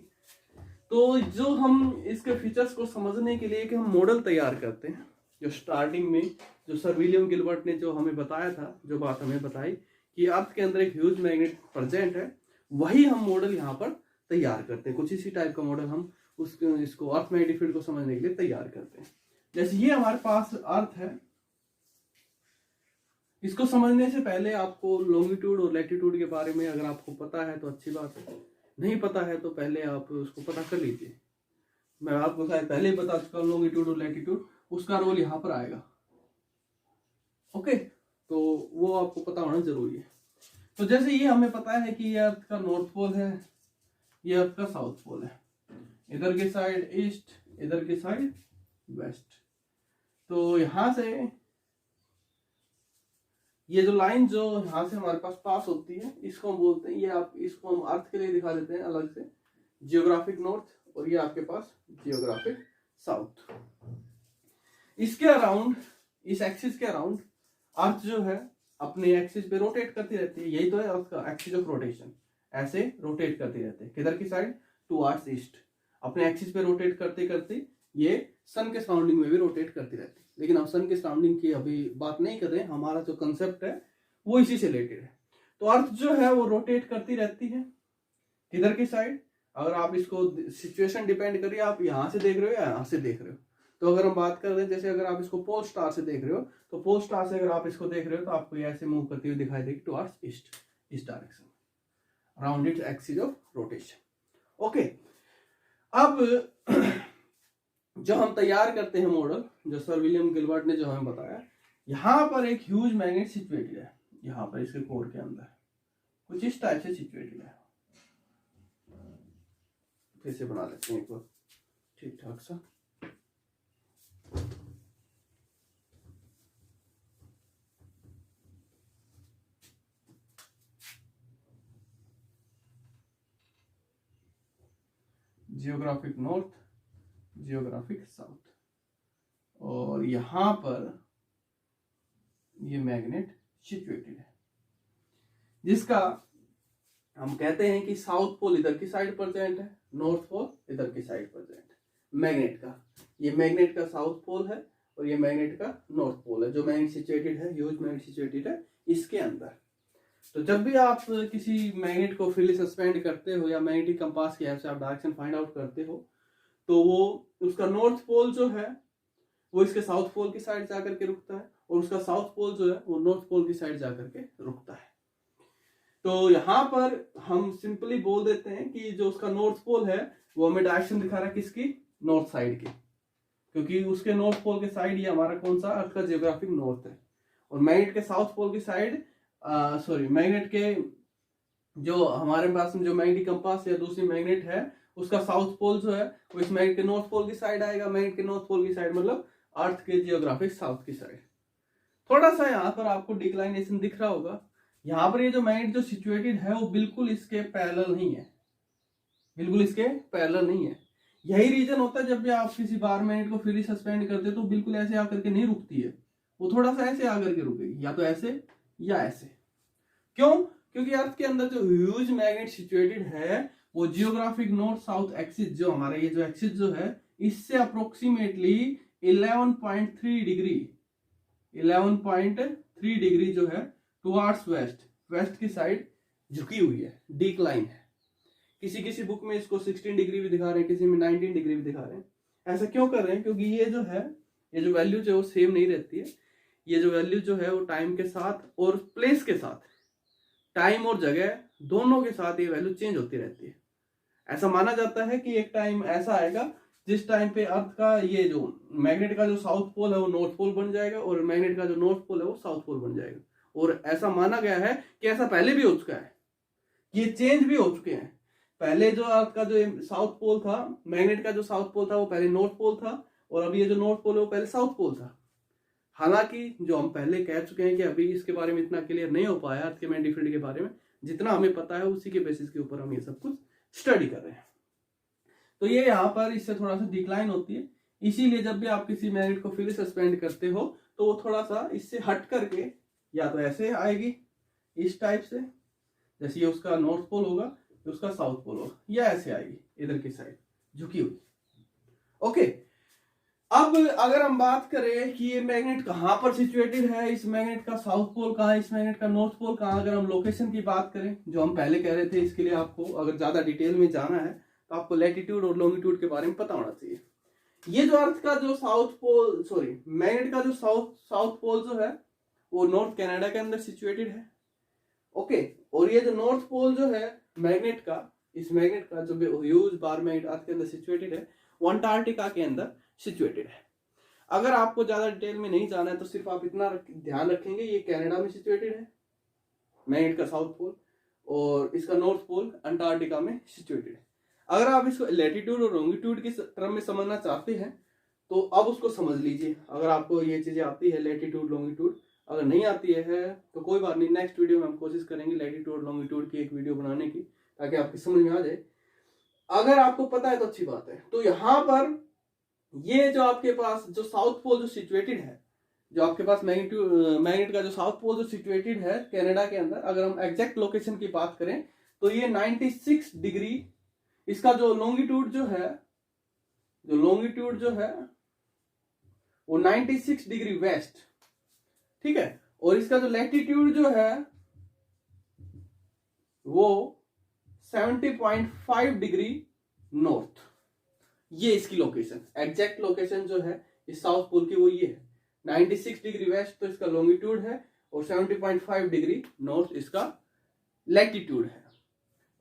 तो जो हम इसके फीचर्स को समझने के लिए कि हम मॉडल तैयार करते हैं, जो स्टार्टिंग में जो सर विलियम गिलबर्ट ने जो हमें बताया था, जो बात हमें बताई कि अर्थ के अंदर एक ह्यूज मैग्नेट प्रेजेंट है, वही हम मॉडल यहाँ पर तैयार करते हैं। कुछ इसी टाइप का मॉडल हम इसको अर्थ मैग्नेटिक फील्ड को समझने के लिए तैयार करते हैं। जैसे ये हमारे पास अर्थ है, इसको समझने से पहले आपको लॉन्गिट्यूड और लैटिट्यूड के बारे में अगर आपको पता है तो अच्छी बात है, नहीं पता है तो पहले आप उसको पता कर लीजिए। मैं आपको शायद पहले ही बता चुका हूँ, लॉन्गिट्यूड और लैटिट्यूड, उसका रोल यहाँ पर आएगा। ओके, तो वो आपको पता होना जरूरी है। तो जैसे ये हमें पता है कि ये अर्थ का नॉर्थ पोल है, ये अर्थ का साउथ पोल है, इधर की साइड ईस्ट, इधर की साइड वेस्ट। तो यहां से ये जो लाइन जो यहां से हमारे पास होती है, इसको हम बोलते हैं, इसको हम अर्थ के लिए दिखा देते हैं अलग से, जियोग्राफिक नॉर्थ, और ये आपके पास जियोग्राफिक साउथ। इसके अराउंड, इस एक्सिस के अराउंड अर्थ जो है अपने एक्सिस पे रोटेट करती रहती है। यही तो है अर्थ का एक्सिस ऑफ रोटेशन, ऐसे रोटेट करती रहती है। किधर की साइड? Towards east. अपने एक्सिस पे रोटेट करते करते ये सन के सराउंडिंग में भी रोटेट करती रहती है। लेकिन हम सन के सराउंडिंग की अभी बात नहीं कर रहे हैं, हमारा जो कंसेप्ट है वो इसी से रिलेटेड है। तो अर्थ जो है वो रोटेट करती रहती है किधर की साइड? अगर आप इसको सिचुएशन डिपेंड करिए, आप यहाँ से देख रहे हो या यहाँ से देख रहे हो। तो अगर हम बात कर रहे हैं, जैसे अगर आप इसको पोल स्टार से देख रहे हो, तो पोल स्टार से अगर आप इसको देख रहे हो तो आपको ये ऐसे मूव करती हुई दिखाई देगी टुवर्ड्स ईस्ट, इस direction, around its axis of rotation. Okay, अब जो हम तैयार करते हैं मॉडल, जो सर विलियम गिलबर्ट ने जो हमें बताया, यहाँ पर एक ह्यूज मैग्नेट सिचुएटेड है, यहाँ पर इसके कोर के अंदर कुछ इस टाइप से सिचुएटेड है। फिर से बना लेते हैं एक बार ठीक ठाक सा। जियोग्राफिक नॉर्थ, जियोग्राफिक साउथ, और यहां पर ये मैग्नेट सिचुएटेड है, जिसका हम कहते हैं कि साउथ पोल इधर की साइड प्रेजेंट है, नॉर्थ पोल इधर की साइड प्रेजेंट है मैग्नेट का। ये मैग्नेट का साउथ पोल है और ये मैग्नेट का नॉर्थ पोल है, जो मैग्नेट सिचुएटेड है, ह्यूज मैग्नेट सिचुएटेड है इसके अंदर। तो जब भी आप किसी मैग्नेट को फ्रीली सस्पेंड करते हो या मैग्नेटिक कंपास की हेल्प से आप डायरेक्शन फाइंड आउट करते हो, तो वो उसका नॉर्थ पोल जो है वो इसके साउथ पोल की साइड जाकर के रुकता है, और उसका साउथ पोल जो है वो नॉर्थ पोल की साइड जाकर के रुकता है। तो यहाँ पर हम सिंपली बोल देते हैं कि जो उसका नॉर्थ पोल है वो हमें डायरेक्शन दिखा रहा है किसकी? नॉर्थ साइड की, क्योंकि उसके नॉर्थ पोल के साइड ये हमारा कौन सा? अर्थ का जियोग्राफिक नॉर्थ है। और मैग्नेट के साउथ पोल की साइड, मैग्नेट के जो हमारे पास में जो मैग्नेटिक कंपास या दूसरी मैग्नेट है, उसका साउथ पोल जो है वो इस मैग्नेट के नॉर्थ पोल की साइड आएगा। मैग्नेट के नॉर्थ पोल की साइड मतलब अर्थ के जियोग्राफिक साउथ की साइड। थोड़ा सा यहाँ पर आपको डिक्लाइनेशन दिख रहा होगा। यहाँ पर ये जो मैग्नेट जो सिचुएटेड है वो बिल्कुल इसके पैरेलल नहीं है, बिल्कुल इसके पैरेलल नहीं है। यही रीजन होता है जब भी आप किसी बार मैग्नेट को फ्रीली सस्पेंड करते हो तो बिल्कुल ऐसे आकर के नहीं रुकती है, वो थोड़ा सा ऐसे आकर के रुकेगी, या तो ऐसे या ऐसे। क्यों? क्योंकि अर्थ के अंदर जो ह्यूज मैग्नेट सिचुएटेड है वो जियोग्राफिक नॉर्थ साउथ एक्सिस, जो हमारा ये जो एक्सिस जो है, इससे अप्रोक्सीमेटली 11.3 डिग्री जो है टुवर्ड्स वेस्ट, वेस्ट की साइड झुकी हुई है, डिक्लाइन है। किसी किसी बुक में इसको 16 डिग्री भी दिखा रहे हैं, किसी में 19 डिग्री भी दिखा रहे हैं। ऐसा क्यों कर रहे हैं? क्योंकि ये जो है, ये जो वैल्यू जो है वो सेम नहीं रहती है। ये जो वैल्यू जो है वो टाइम के साथ और प्लेस के साथ, टाइम और जगह दोनों के साथ ये वैल्यू चेंज होती रहती है। ऐसा माना जाता है कि एक टाइम ऐसा आएगा जिस टाइम पे अर्थ का ये जो मैग्नेट का जो साउथ पोल है वो नॉर्थ पोल बन जाएगा, और मैग्नेट का जो नॉर्थ पोल है वो साउथ पोल बन जाएगा। और ऐसा माना गया है कि ऐसा पहले भी हो चुका है, ये चेंज भी हो चुके हैं। पहले जो अर्थ का जो साउथ पोल था, मैग्नेट का जो साउथ पोल था वो पहले नॉर्थ पोल था, और अभी ये जो नॉर्थ पोल है वो पहले साउथ पोल था। हालांकि जो हम पहले कह चुके हैं कि अभी इसके बारे में इतना क्लियर नहीं हो पाया अर्थ के मैग्नेटिक फील्ड के बारे में, जितना हमें पता है उसी के बेसिस के ऊपर हम ये सब कुछ स्टडी कर रहे हैं। तो ये यहाँ पर इससे थोड़ा सा डिक्लाइन होती है, इसीलिए जब भी आप किसी मैग्नेट को फ्रीली सस्पेंड करते हो तो वो थोड़ा सा इससे हट करके या तो ऐसे आएगी इस टाइप से, जैसे ये उसका नॉर्थ पोल होगा, ये उसका साउथ पोल होगा, या ऐसे आएगी इधर की साइड झुकी हुई। ओके, अब अगर हम बात करें कि ये मैग्नेट कहाँ पर सिचुएटेड है, इस मैग्नेट का साउथ पोल कहाँ है, इस मैग्नेट का नॉर्थ पोल कहाँ, अगर हम लोकेशन की बात करें जो हम पहले कह रहे थे, इसके लिए आपको अगर ज्यादा डिटेल में जाना है तो आपको लैटिट्यूड और लॉन्गिट्यूड के बारे में पता होना चाहिए। ये जो अर्थ का जो साउथ पोल, सॉरी मैग्नेट का जो साउथ पोल जो है वो नॉर्थ कनाडा के अंदर सिचुएटेड है। ओके, और ये जो नॉर्थ पोल जो है मैग्नेट का, इस मैग्नेट का जो ह्यूज बार मैग्नेट अर्थ के अंदर सिचुएटेड है वो अंटार्कटिका के अंदर सिचुएटेड है। अगर आपको ज्यादा डिटेल में नहीं जाना है तो सिर्फ आप इतना ध्यान रखेंगे, ये कनाडा में सिचुएटेड है मैग्नेट का साउथ पोल, और इसका नॉर्थ पोल अंटार्कटिका में सिचुएटेड है। अगर आप इसको लैटिट्यूड और लॉन्गिट्यूड के क्रम में समझना चाहते हैं तो अब उसको समझ लीजिए। अगर आपको ये चीजें आती है लैटिट्यूड लॉन्गिट्यूड, अगर नहीं आती है तो कोई बात नहीं, नेक्स्ट वीडियो में हम कोशिश करेंगे लैटिट्यूड लॉन्गिट्यूड की एक वीडियो बनाने की, ताकि आपकी समझ में आ जाए। अगर आपको पता है तो अच्छी बात है। तो यहाँ पर ये जो आपके पास जो साउथ पोल जो सिचुएटेड है, जो आपके पास मैग्नेट का जो साउथ पोल जो सिचुएटेड है कनाडा के अंदर, अगर हम एग्जैक्ट लोकेशन की बात करें तो ये 96 डिग्री, इसका जो लॉन्गिट्यूड जो है वो 96 डिग्री वेस्ट, ठीक है, और इसका जो लैटिट्यूड जो है वो 70.5 डिग्री नॉर्थ। ये इसकी लोकेशन, एग्जैक्ट लोकेशन जो है इस साउथ पोल की वो ये है, 96 डिग्री वेस्ट तो इसका लॉन्गिट्यूड है, और 70.5 डिग्री नॉर्थ इसका लैटिट्यूड है।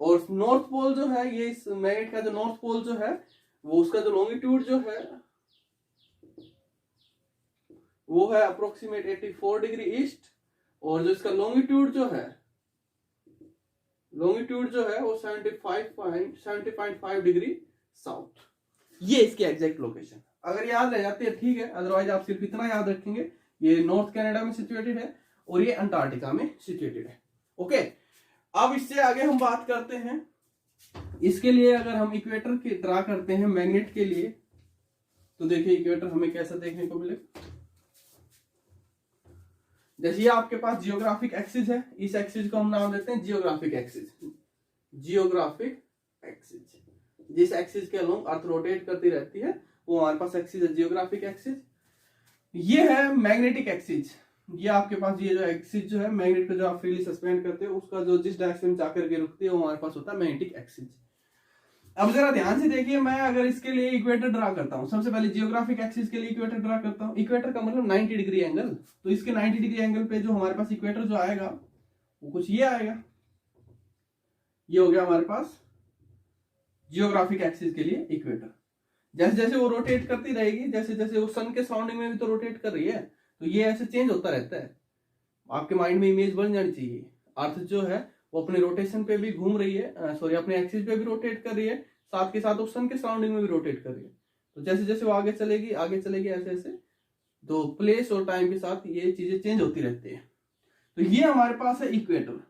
और नॉर्थ पोल जो है, ये इस मैग्नेट का जो नॉर्थ पोल जो है वो उसका जो लॉन्गिट्यूड जो है वो है अप्रोक्सीमेट 84 डिग्री ईस्ट, और जो इसका लॉन्गिट्यूड जो है वो 70.5 डिग्री साउथ। ये इसकी एग्जैक्ट लोकेशन अगर याद रह जाती है ठीक है, अदरवाइज आप सिर्फ इतना याद रखेंगे ये नॉर्थ कनाडा में सिचुएटेड है और ये अंटार्कटिका में सिचुएटेड है। ओके, अब इससे आगे हम बात करते हैं, इसके लिए अगर हम इक्वेटर की ड्रा करते हैं मैग्नेट के लिए, तो देखिए इक्वेटर हमें कैसा देखने को मिलेगा। जैसे ये आपके पास जियोग्राफिक एक्सिस है, इस एक्सिस को हम नाम देते हैं जियोग्राफिक एक्सिस। जिस एक्सिस के अलोंग अर्थ रोटेट करती रहती है वो हमारे पास एक्सिस है जियोग्राफिक एक्सिस। ये है मैग्नेटिक एक्सिस, ये आपके पास ये जो एक्सिस जो है मैग्नेट को जो आप फ्रीली सस्पेंड करते हो उसका जो जिस डायरेक्शन में जाकर के रुकती है वो हमारे पास होता है मैग्नेटिक एक्सिस। अब जरा ध्यान से देखिए, मैं अगर इसके लिए इक्वेटर ड्रा करता हूं, सबसे पहले जियोग्राफिक एक्सिस के लिए इक्वेटर ड्रा करता हूं। इक्वेटर का मतलब 90 डिग्री एंगल, तो इसके 90 डिग्री एंगल पे जो हमारे पास इक्वेटर जो आएगा वो कुछ ये आएगा। ये हो गया हमारे पास जियोग्राफिक एक्सिस के लिए इक्वेटर। जैसे जैसे वो रोटेट करती रहेगी, जैसे जैसे वो सन के सराउंडिंग में भी तो रोटेट कर रही है, तो ये ऐसे चेंज होता रहता है। आपके माइंड में इमेज बन जानी चाहिए, अर्थ जो है वो अपने रोटेशन पे भी घूम रही है, सॉरी अपने एक्सिस पे भी रोटेट कर रही है, साथ के साथ वो सन के सराउंडिंग में भी रोटेट कर रही है। तो जैसे जैसे वो आगे चलेगी ऐसे ऐसे, तो प्लेस और टाइम के साथ ये चीजें चेंज होती रहती है। तो ये हमारे पास है इक्वेटर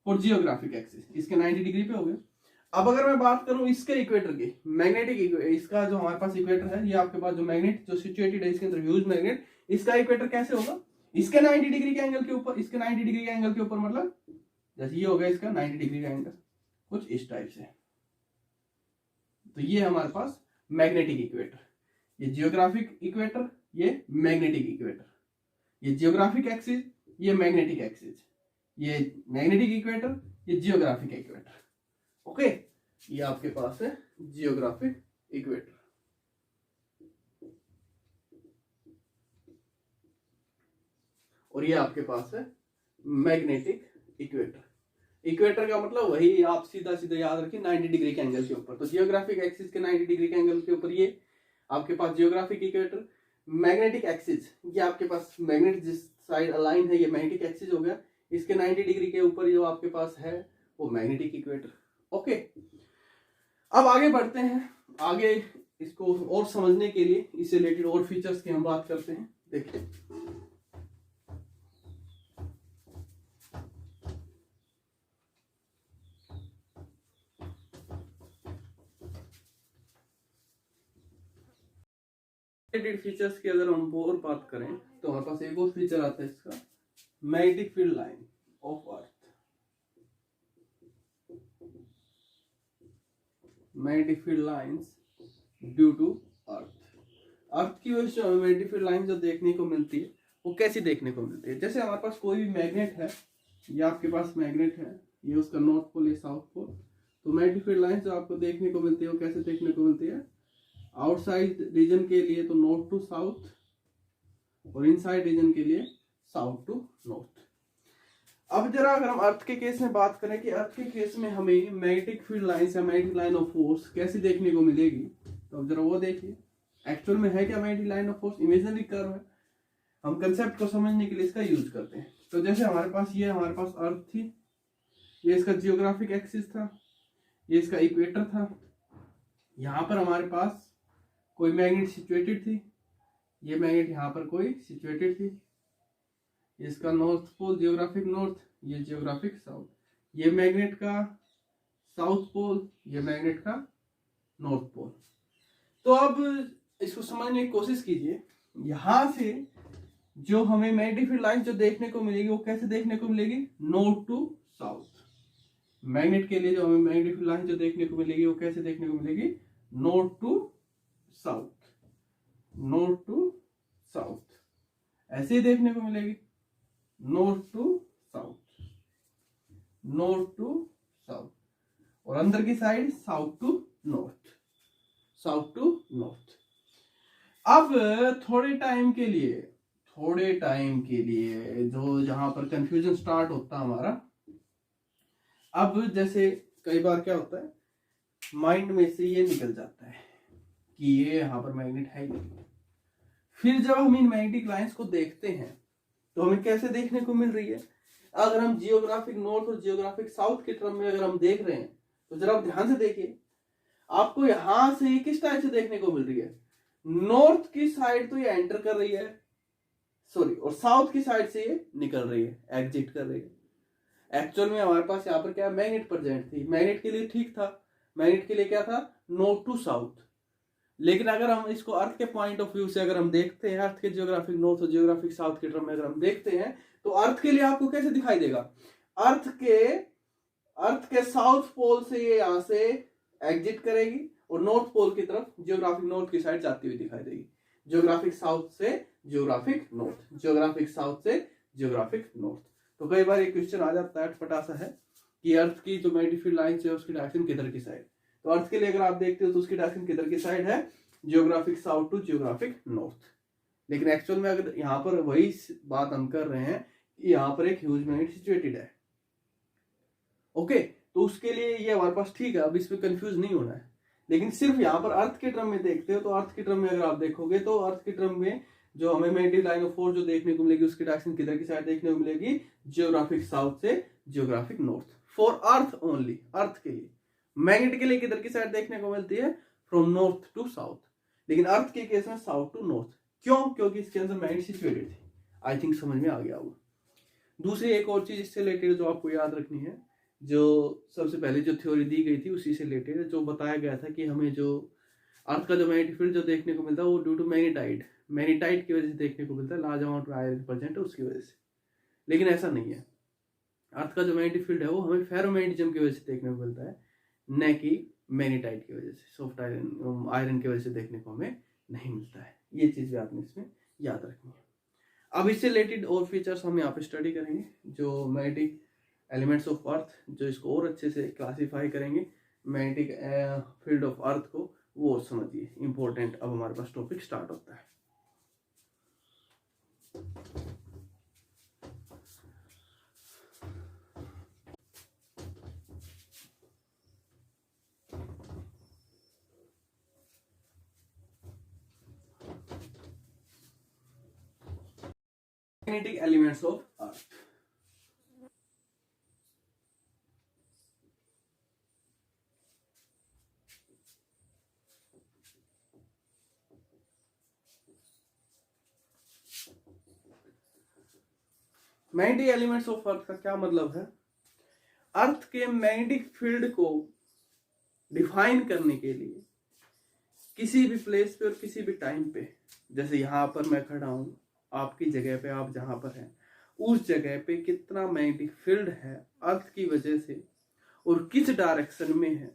फॉर जियोग्राफिक एक्सिस, इसके 90 डिग्री पे हो गए। अब अगर मैं बात करूं इसके इक्वेटर की, मैग्नेटिक, इसका जो हमारे पास इक्वेटर है, ये आपके पास जो मैग्नेट जो सिचुएटेड है इसके अंदर ह्यूज मैग्नेट, इसका इक्वेटर कैसे होगा, इसके 90 डिग्री के एंगल के ऊपर, इसके 90 डिग्री के एंगल के ऊपर, मतलब जैसे ये हो गया इसका 90 डिग्री का एंगल कुछ इस टाइप से। तो ये हमारे पास मैग्नेटिक इक्वेटर, ये जियोग्राफिक इक्वेटर, ये मैग्नेटिक इक्वेटर, ये जियोग्राफिक एक्सिस, ये मैग्नेटिक एक्सिस, ये मैग्नेटिक इक्वेटर, ये जियोग्राफिक इक्वेटर। ओके, ये आपके पास है जियोग्राफिक इक्वेटर। और ये आपके पास है मैग्नेटिक इक्वेटर। इक्वेटर का मतलब वही आप सीधा सीधा याद रखिए 90 डिग्री के एंगल के ऊपर। तो जियोग्राफिक एक्सिस के 90 डिग्री के एंगल के ऊपर ये आपके पास जियोग्राफिक इक्वेटर। मैग्नेटिक एक्सिस ये आपके पास मैग्नेट जिस साइड अलाइन है ये मैग्नेटिक एक्सिस हो गया, इसके 90 डिग्री के ऊपर जो आपके पास है वो मैग्नेटिक इक्वेटर। ओके, अब आगे बढ़ते हैं। आगे इसको और समझने के लिए इससे रिलेटेड और फीचर्स की हम बात करते हैं। देखिए फीचर्स की अगर हम और बात करें तो हमारे पास एक और फीचर आता है इसका, magnetic field line of earth. Magnetic field lines due to earth की वजह से हमें मैग्नेटिक फील्ड लाइन जो देखने को मिलती है वो कैसी देखने को मिलती है। जैसे हमारे पास कोई भी मैग्नेट है, ये आपके पास मैग्नेट है, ये उसका नॉर्थ पोल, ये साउथ पोल, तो मैग्नेटिक फील्ड लाइन जो आपको देखने को मिलती है वो कैसे देखने को मिलती है, आउटसाइड रीजन के लिए तो नॉर्थ टू साउथ और इनसाइड रीजन के लिए साउथ टू नॉर्थ। अब जरा अगर हम अर्थ के केस में बात करें कि अर्थ के केस में हमें मैग्नेटिक फील्ड लाइन या मैग्नेटिक लाइन ऑफ फोर्स कैसी देखने को मिलेगी, तो अब जरा वो देखिए एक्चुअल में है क्या magnetic line of force. Imaginary curve है, हम कंसेप्ट को समझने के लिए इसका यूज करते हैं। तो जैसे हमारे पास ये हमारे पास अर्थ थी, ये इसका जियोग्राफिक एक्सिस था, ये इसका इक्वेटर था, यहाँ पर हमारे पास कोई मैग्नेट सिचुएटेड थी, ये मैग्नेट यहाँ पर कोई सिचुएटेड थी, इसका नॉर्थ पोल जियोग्राफिक नॉर्थ, ये जियोग्राफिक साउथ, ये मैग्नेट का साउथ पोल, ये मैग्नेट का नॉर्थ पोल। तो अब इसको समझने की कोशिश कीजिए, यहां से जो हमें मैग्नेटिक फील्ड लाइन जो देखने को मिलेगी वो कैसे देखने को मिलेगी, नॉर्थ टू साउथ। मैग्नेट के लिए जो हमें मैग्नेटिक फील्ड लाइन जो देखने को मिलेगी वो कैसे देखने को मिलेगी, north to south, north to south, ऐसे ही देखने को मिलेगी, north to south, north to south, और अंदर की side south to north, south to north. अब थोड़े टाइम के लिए जो जहां पर कंफ्यूजन स्टार्ट होता है हमारा, अब जैसे कई बार क्या होता है माइंड में से ये निकल जाता है कि ये यहाँ पर मैग्नेट है ही नहीं। फिर जब हम इन मैग्नेटिक लाइंस को देखते हैं तो हमें कैसे देखने को मिल रही है, अगर हम जियोग्राफिक नॉर्थ और जियोग्राफिक साउथ के टर्म में अगर हम देख रहे हैं तो जरा आप ध्यान से देखिए, आपको यहां से किस टाइप से देखने को मिल रही है, नॉर्थ की साइड तो ये एंटर कर रही है, सॉरी, और साउथ की साइड से ये निकल रही है, एग्जिट कर रही है। एक्चुअल में हमारे पास यहाँ पर क्या मैग्नेट प्रेजेंट थी, मैग्नेट के लिए ठीक था, मैग्नेट के लिए क्या था, नॉर्थ टू साउथ। लेकिन अगर हम इसको अर्थ के पॉइंट ऑफ व्यू से अगर हम देखते हैं, अर्थ के जियोग्राफिक नॉर्थ और जियोग्राफिक साउथ के टर्म में अगर हम देखते हैं तो अर्थ के लिए आपको कैसे दिखाई देगा, अर्थ के साउथ पोल से ये यहां से एग्जिट करेगी और नॉर्थ पोल की तरफ जियोग्राफिक नॉर्थ की साइड जाती हुई दिखाई देगी, जियोग्राफिक साउथ से जियोग्राफिक नॉर्थ, जियोग्राफिक साउथ से जियोग्राफिक नॉर्थ। तो कई बार एक क्वेश्चन आ जाता है अटपटा सा है कि अर्थ की जो मैग्नेटिक फील्ड लाइन है उसकी डायरेक्शन किधर की साइड, तो अर्थ के लिए अगर आप देखते हो तो उसकी डायरेक्शन किधर की साइड है, geographic south to geographic north. लेकिन एक्चुअल में अगर यहाँ पर वही बात हम कर रहे हैं कि यहाँ पर एक ह्यूज मैग्नेट सिचुएटेड है, ओके, तो उसके लिए ये हमारे पास ठीक है, अब इसमें कंफ्यूज नहीं होना है। लेकिन सिर्फ यहाँ पर अर्थ के टर्म में देखते हो तो अर्थ के टर्म में अगर आप देखोगे तो अर्थ के टर्म में जो हमें मैग्नेटिक लाइन ऑफ फोर्स जो देखने को मिलेगी उसकी डायरेक्शन किधर की साइड देखने को मिलेगी, जियोग्राफिक साउथ से geographic north, for earth only, earth के लिए। मैग्नेट के लिए किधर की साइड देखने को मिलती है, फ्रॉम नॉर्थ टू साउथ, लेकिन अर्थ के केस में साउथ टू नॉर्थ। क्यों, क्योंकि इसके अंदर मैग्नेट सिचुएटेड थी। आई थिंक समझ में आ गया होगा। दूसरी एक और चीज इससे रिलेटेड जो आपको याद रखनी है, जो सबसे पहले जो थ्योरी दी गई थी उसी से रिलेटेड जो बताया गया था कि हमें जो अर्थ का जो मैग्नेटिक फील्ड जो देखने को मिलता है वो ड्यू टू मैग्नेटाइट की वजह से देखने को मिलता है, लार्ज अमाउंट में आयरन प्रेजेंट है उसकी वजह से। लेकिन ऐसा नहीं है, अर्थ का जो मैग्नेटिक फील्ड है वो हमें फेरोमैग्नेटिज्म की वजह से देखने को मिलता है, न कि मैग्नेटाइट की वजह से, सॉफ्ट आयरन की वजह से देखने को हमें नहीं मिलता है। ये चीज भी आपने इसमें याद रखनी है। अब इससे रिलेटेड और फीचर्स हम यहाँ पे स्टडी करेंगे, जो मैग्नेटिक एलिमेंट्स ऑफ अर्थ, जो इसको और अच्छे से क्लासीफाई करेंगे, मैग्नेटिक फील्ड ऑफ अर्थ को, वो और समझिए इंपॉर्टेंट। अब हमारे पास टॉपिक स्टार्ट होता है। Magnetic elements of earth. Magnetic elements of earth का क्या मतलब है? अर्थ के मैग्नेटिक फील्ड को डिफाइन करने के लिए किसी भी प्लेस पे और किसी भी टाइम पे, जैसे यहाँ पर मैं खड़ा हूं, आपकी जगह पे, आप जहां पर हैं उस जगह पे कितना मैग्नेटिक फील्ड है अर्थ की वजह से और किस डायरेक्शन में है,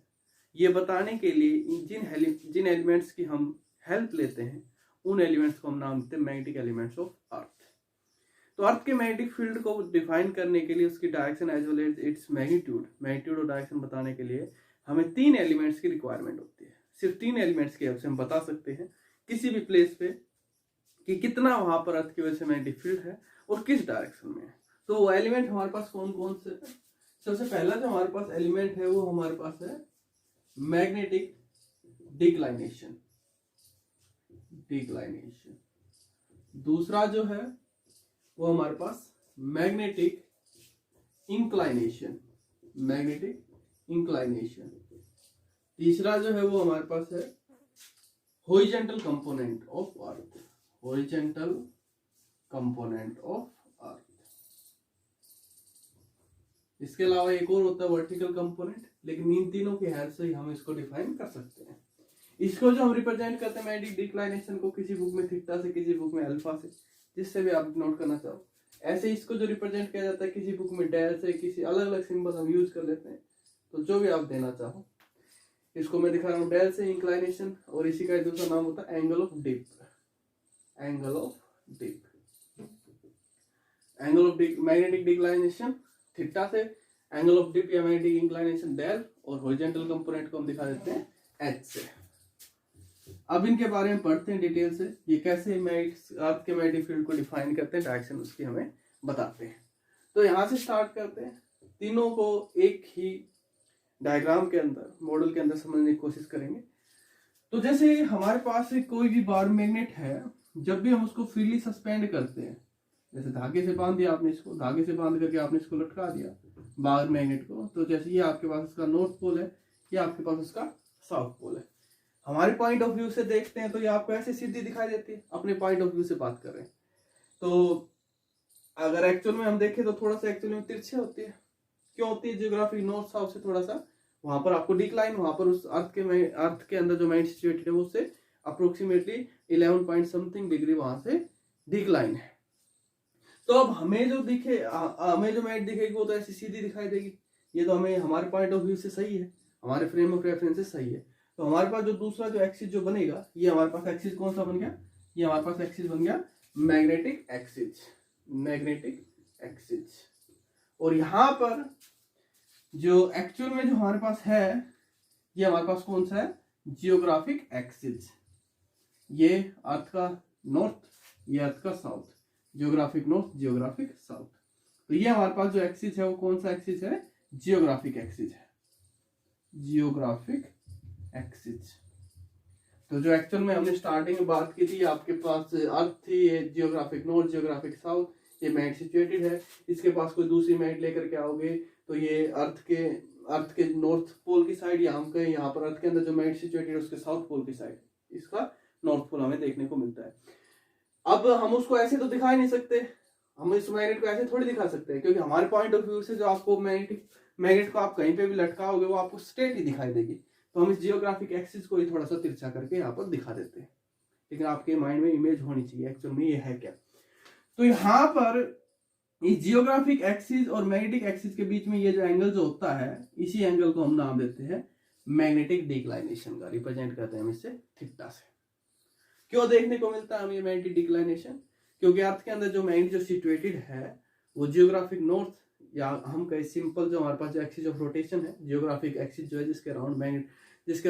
ये बताने के लिए जिन एलिमेंट्स की हम हेल्प लेते हैं उन एलिमेंट्स को हम नाम देते हैं मैग्नेटिक एलिमेंट्स ऑफ अर्थ। तो अर्थ के मैग्नेटिक फील्ड को डिफाइन करने के लिए उसकी direction as well as its magnitude और डायरेक्शन बताने के लिए हमें 3 एलिमेंट्स की रिक्वायरमेंट होती है। सिर्फ 3 एलिमेंट्स की हेल्प से हम बता सकते हैं किसी भी प्लेस पे कि कितना वहां पर अर्थ की वजह से मैग्नेटिक फील्ड है और किस डायरेक्शन में है। तो वो एलिमेंट हमारे पास कौन कौन से है? सबसे पहला जो हमारे पास एलिमेंट है वो हमारे पास है मैग्नेटिक डिक्लाइनेशन। दूसरा जो है वो हमारे पास मैग्नेटिक इंक्लाइनेशन। तीसरा जो है वो हमारे पास है हॉरिजॉन्टल कंपोनेंट ऑफ अर्थ। इसके अलावा एक और होता है वर्टिकल कंपोनेंट, लेकिन इन तीनों की हेल्प से हम इसको डिफाइन कर सकते हैं। इसको जो हम रिप्रेजेंट करते हैं मैग्नेटिक डिक्लाइनेशन को किसी बुक में थीटा से, किसी बुक में अल्फा से, जिससे भी आप नोट करना चाहो। ऐसे इसको जो रिप्रेजेंट किया जाता है किसी बुक में डेल से, किसी अलग अलग सिंबल हम यूज कर लेते हैं। तो जो भी आप देना चाहो, इसको मैं दिखा रहा हूँ डेल से इंक्लाइनेशन, और इसी का दूसरा नाम होता है angle of dip. Magnetic declination theta से, एंगल ऑफ डिप या मैग्नेटिक इंक्लाइनेशन डेल, और हॉरिजॉन्टल कंपोनेंट को हम दिखा देते हैं एच से। अब इनके बारे में पढ़ते हैं डिटेल से, ये कैसे अर्थ के मैग्नेटिक फील्ड को डिफाइन करते हैं, डायरेक्शन उसकी हमें बताते हैं। तो यहां से स्टार्ट करते हैं, तीनों को एक ही डायग्राम के अंदर, मॉडल के अंदर समझने की कोशिश करेंगे। तो जैसे हमारे पास कोई भी बार मैग्नेट है, जब भी हम उसको फ्रीली सस्पेंड करते हैं, जैसे धागे से बांध दिया आपने इसको, धागे से बांध करके आपने इसको लटका दिया बार मैग्नेट को, तो जैसे ये आपके पास उसका नॉर्थ पोल है, ये आपके पास उसका साउथ पोल है। हमारे पॉइंट ऑफ व्यू से देखते हैं तो ये आपको ऐसे सीधी दिखाई देती है, अपने पॉइंट ऑफ व्यू से बात कर रहे हैं। तो अगर एक्चुअल में हम देखें तो थोड़ा सा एक्चुअली में तिरछे होती है। क्यों होती है? ज्योग्राफी नॉर्थ साउथ से थोड़ा सा वहां पर आपको डिक्लाइन, वहां पर उस अर्थ के अंदर जो मैग्नेट सिचुएटेड है वो उससे अप्रोक्सीमेटली 11 पॉइंट समथिंग डिग्री वहां से डिक्लाइन है। तो अब हमें जो मैग्नेट दिखेगी वो तो ऐसी सीधी दिखाई देगी। ये तो हमें हमारे पॉइंट ऑफ व्यू से सही है, हमारे फ्रेम ऑफ रेफरेंस से सही है। तो हमारे पास जो दूसरा जो एक्सिस जो बनेगा, ये हमारे पास एक्सिस कौन सा बन गया? ये हमारे पास एक्सिस बन गया मैग्नेटिक एक्सिस। और यहां पर जो एक्चुअल में जो हमारे पास है, ये हमारे पास कौन सा है? Geographic axis. ये अर्थ का नॉर्थ, ये अर्थ का south, geographic north, geographic south. तो ये हमारे पास जो एक्सिस है वो कौन सा एक्सिस है? जियोग्राफिक एक्सिस है, जियोग्राफिक एक्सिस। तो जो एक्चुअल में हमने स्टार्टिंग में बात की थी, आपके पास अर्थ थी, ये जियोग्राफिक नॉर्थ, जियोग्राफिक साउथ, ये मैग्नेट सिचुएटेड है। इसके पास कोई दूसरी मैग्नेट लेकर के आओगे तो ये अर्थ के नॉर्थ पोल की साइड, यहाँ पे यहाँ पर अर्थ के अंदर जो मैग्नेट सिचुएटेड है उसके साउथ पोल की साइड, इसका नॉर्थ पोल हमें देखने को मिलता है। अब हम उसको ऐसे तो दिखा ही नहीं सकते, हम इस मैग्नेट को ऐसे थोड़ी दिखा सकते हैं, क्योंकि हमारे पॉइंट ऑफ व्यू से जो आपको मैग्नेट को आप कहीं पे भी लटकाओगे वो आपको स्ट्रेट ही दिखाई देगी। तो हम इस जियोग्राफिक एक्सिस को ही थोड़ा सा तिरछा करके यहाँ पर दिखा देते हैं, लेकिन आपके माइंड में इमेज होनी चाहिए एक्चुअल में ये है क्या। तो यहाँ पर इस जियोग्राफिक एक्सिस और मैग्नेटिक एक्सिस के बीच में ये जो एंगल जो होता है, इसी एंगल को हम नाम देते हैं मैग्नेटिक डिक्लाइनेशन का, रिप्रेजेंट करते हैं हम इससे थीटा से। क्यों देखने को मिलता है हमें मैग्नेटिक डिक्लाइनेशन? क्योंकि अर्थ के अंदर जो मैग्नेट जो सिचुएटेड है वो जियोग्राफिक नॉर्थ, या हम कहें सिंपल जो हमारे पास जो एक्सिस ऑफ रोटेशन है, जियोग्राफिक एक्सिस जो है जिसके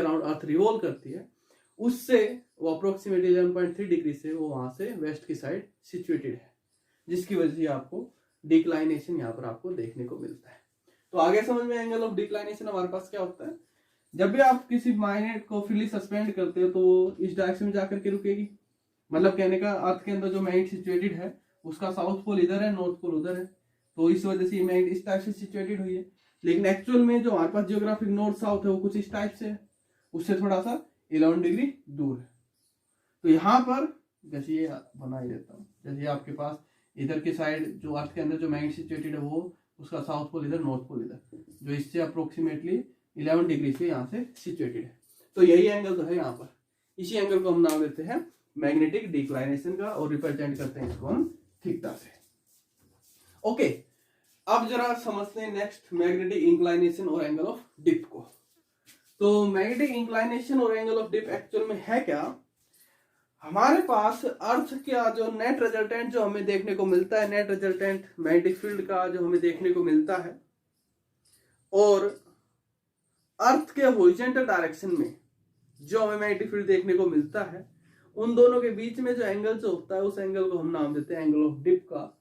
अराउंड अर्थ रिवॉल्व करती है, उससे वो अप्रोक्सीमेटली 11.3 डिग्री से वो वहां से वेस्ट की साइड सिचुएटेड है, जिसकी वजह से आपको डिक्लाइनेशन यहाँ पर आपको देखने को मिलता है। तो आगे समझ में एंगल ऑफ डिक्लाइनेशन हमारे पास क्या होता है? जब भी आप किसी मैग्नेट को फ्रीली सस्पेंड करते हो तो इस डायरेक्शन में जाकर के रुकेगी। मतलब कहने का अर्थ के अंदर जो मैग्नेट सिचुएटेड है उसका साउथ पोल इधर है, नॉर्थ पोल उधर है, तो इस वजह से ये मैग्नेट इस टाइप से सिचुएटेड हुई है। लेकिन एक्चुअल में जो हमारे पास जियोग्राफिक नॉर्थ साउथ है वो कुछ इस टाइप से है, उससे थोड़ा सा 11 डिग्री दूर है। तो यहाँ पर जैसे ये बना ही देता हूँ, जैसे आपके पास इधर के साइड जो अर्थ के अंदर जो मैग्नेट सिचुएटेड है वो उसका साउथ पोल इधर, नॉर्थ पोल इधर, जो इससे अप्रोक्सीमेटली 11 डिग्री से यहाँ से सिचुएटेड है। तो यही एंगल तो है यहाँ पर, इसी एंगल को हम नाम देते हैं मैग्नेटिक डिक्लाइनेशन का और रिप्रेजेंट करते हैं इसको हम थीटा से। ओके, अब जरा समझते हैं नेक्स्ट मैग्नेटिक इंक्लाइनेशन और एंगल ऑफ डिप को। तो मैग्नेटिक इंक्लाइनेशन और एंगल ऑफ डिप एक्चुअल में है क्या? हमारे पास अर्थ का जो नेट रिजल्टेंट जो हमें देखने को मिलता है, नेट रिजल्टेंट मैग्नेटिक फील्ड का जो हमें देखने को मिलता है, और अर्थ के हॉरिजॉन्टल डायरेक्शन में जो हमें मैग्नेटिक फील्ड देखने को मिलता है, उन दोनों के बीच में जो एंगल जो होता है उस एंगल को हम नाम देते हैं एंगल ऑफ डिप का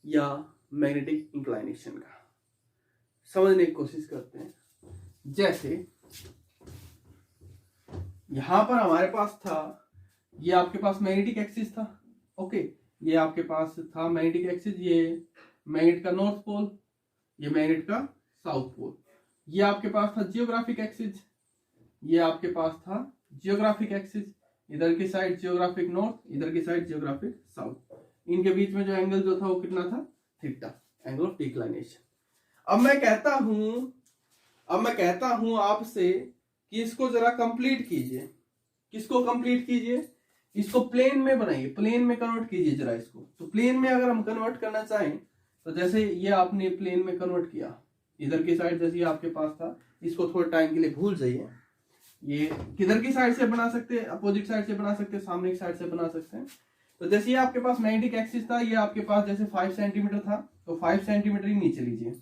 या मैग्नेटिक इंक्लाइनेशन का। समझने की कोशिश करते हैं। जैसे यहां पर हमारे पास था, ये आपके पास मैग्नेटिक एक्सिस था, ओके, ये आपके पास था मैग्नेटिक एक्सिस, ये मैग्नेट का नॉर्थ पोल, ये मैग्नेट का साउथ पोल, ये आपके पास था जियोग्राफिक एक्सिस, ये आपके पास था जियोग्राफिक एक्सिस, इधर की साइड जियोग्राफिक नॉर्थ, इधर की साइड जियोग्राफिक साउथ। इनके बीच में जो एंगल जो था वो कितना था? Theta, angle of declination. अब मैं कहता हूं आपसे कि इसको जरा कंप्लीट कीजिए। किसको कंप्लीट कीजिए? इसको प्लेन में बनाइए, प्लेन में कन्वर्ट कीजिए जरा इसको। तो प्लेन में अगर हम कन्वर्ट करना चाहें तो जैसे ये आपने प्लेन में कन्वर्ट किया, इधर की साइड जैसे आपके पास था, इसको थोड़े टाइम के लिए भूल जाइए। ये किधर की साइड से बना सकते हैं? अपोजिट साइड से बना सकते हैं, सामने की साइड से बना सकते हैं। तो जैसे ये आपके पास मैग्नेटिक एक्सिस था, ये आपके पास जैसे 5 सेंटीमीटर था, तो 5 सेंटीमीटर ही नीचे लीजिए,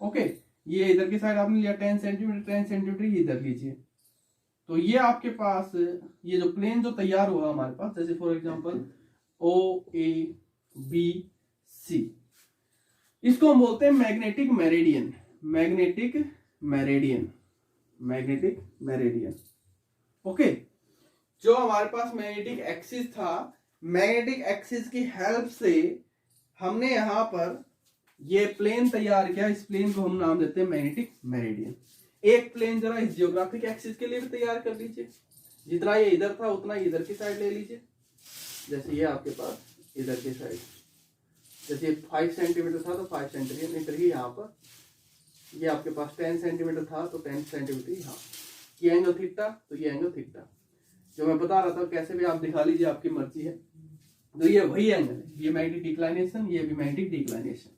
ओके। ये इधर की साइड आपने लिया 10 सेंटीमीटर, 10 सेंटीमीटर ही इधर लीजिए। तो ये आपके पास ये जो प्लेन जो तैयार हुआ हमारे पास, जैसे फॉर एग्जांपल OABC, इसको हम बोलते हैं magnetic meridian. Magnetic meridian, magnetic meridian, okay. जो हमारे पास मैग्नेटिक एक्सिस था, मैग्नेटिक एक्सिस की हेल्प से हमने यहां पर ये प्लेन तैयार किया, इस प्लेन को हम नाम देते हैं मैग्नेटिक मेरिडियन। एक प्लेन जरा इस जियोग्राफिक एक्सिस के लिए भी तैयार कर लीजिए, जितना ये इधर था उतना इधर की साइड ले लीजिए। जैसे ये आपके पास इधर की साइड, जैसे 5 सेंटीमीटर था तो 5 सेंटीमीटर ही यहाँ पर, ये आपके पास 10 सेंटीमीटर था तो 10 सेंटीमीटर यहाँ, ये एंगल थीटा तो ये एंगल थीटा। जो मैं बता रहा था कैसे भी आप दिखा लीजिए, आपकी मर्जी है। तो ये वही एंगल है, ये मैग्नेटिक डिक्लाइनेशन, ये भी मैग्नेटिक डिक्लाइनेशन।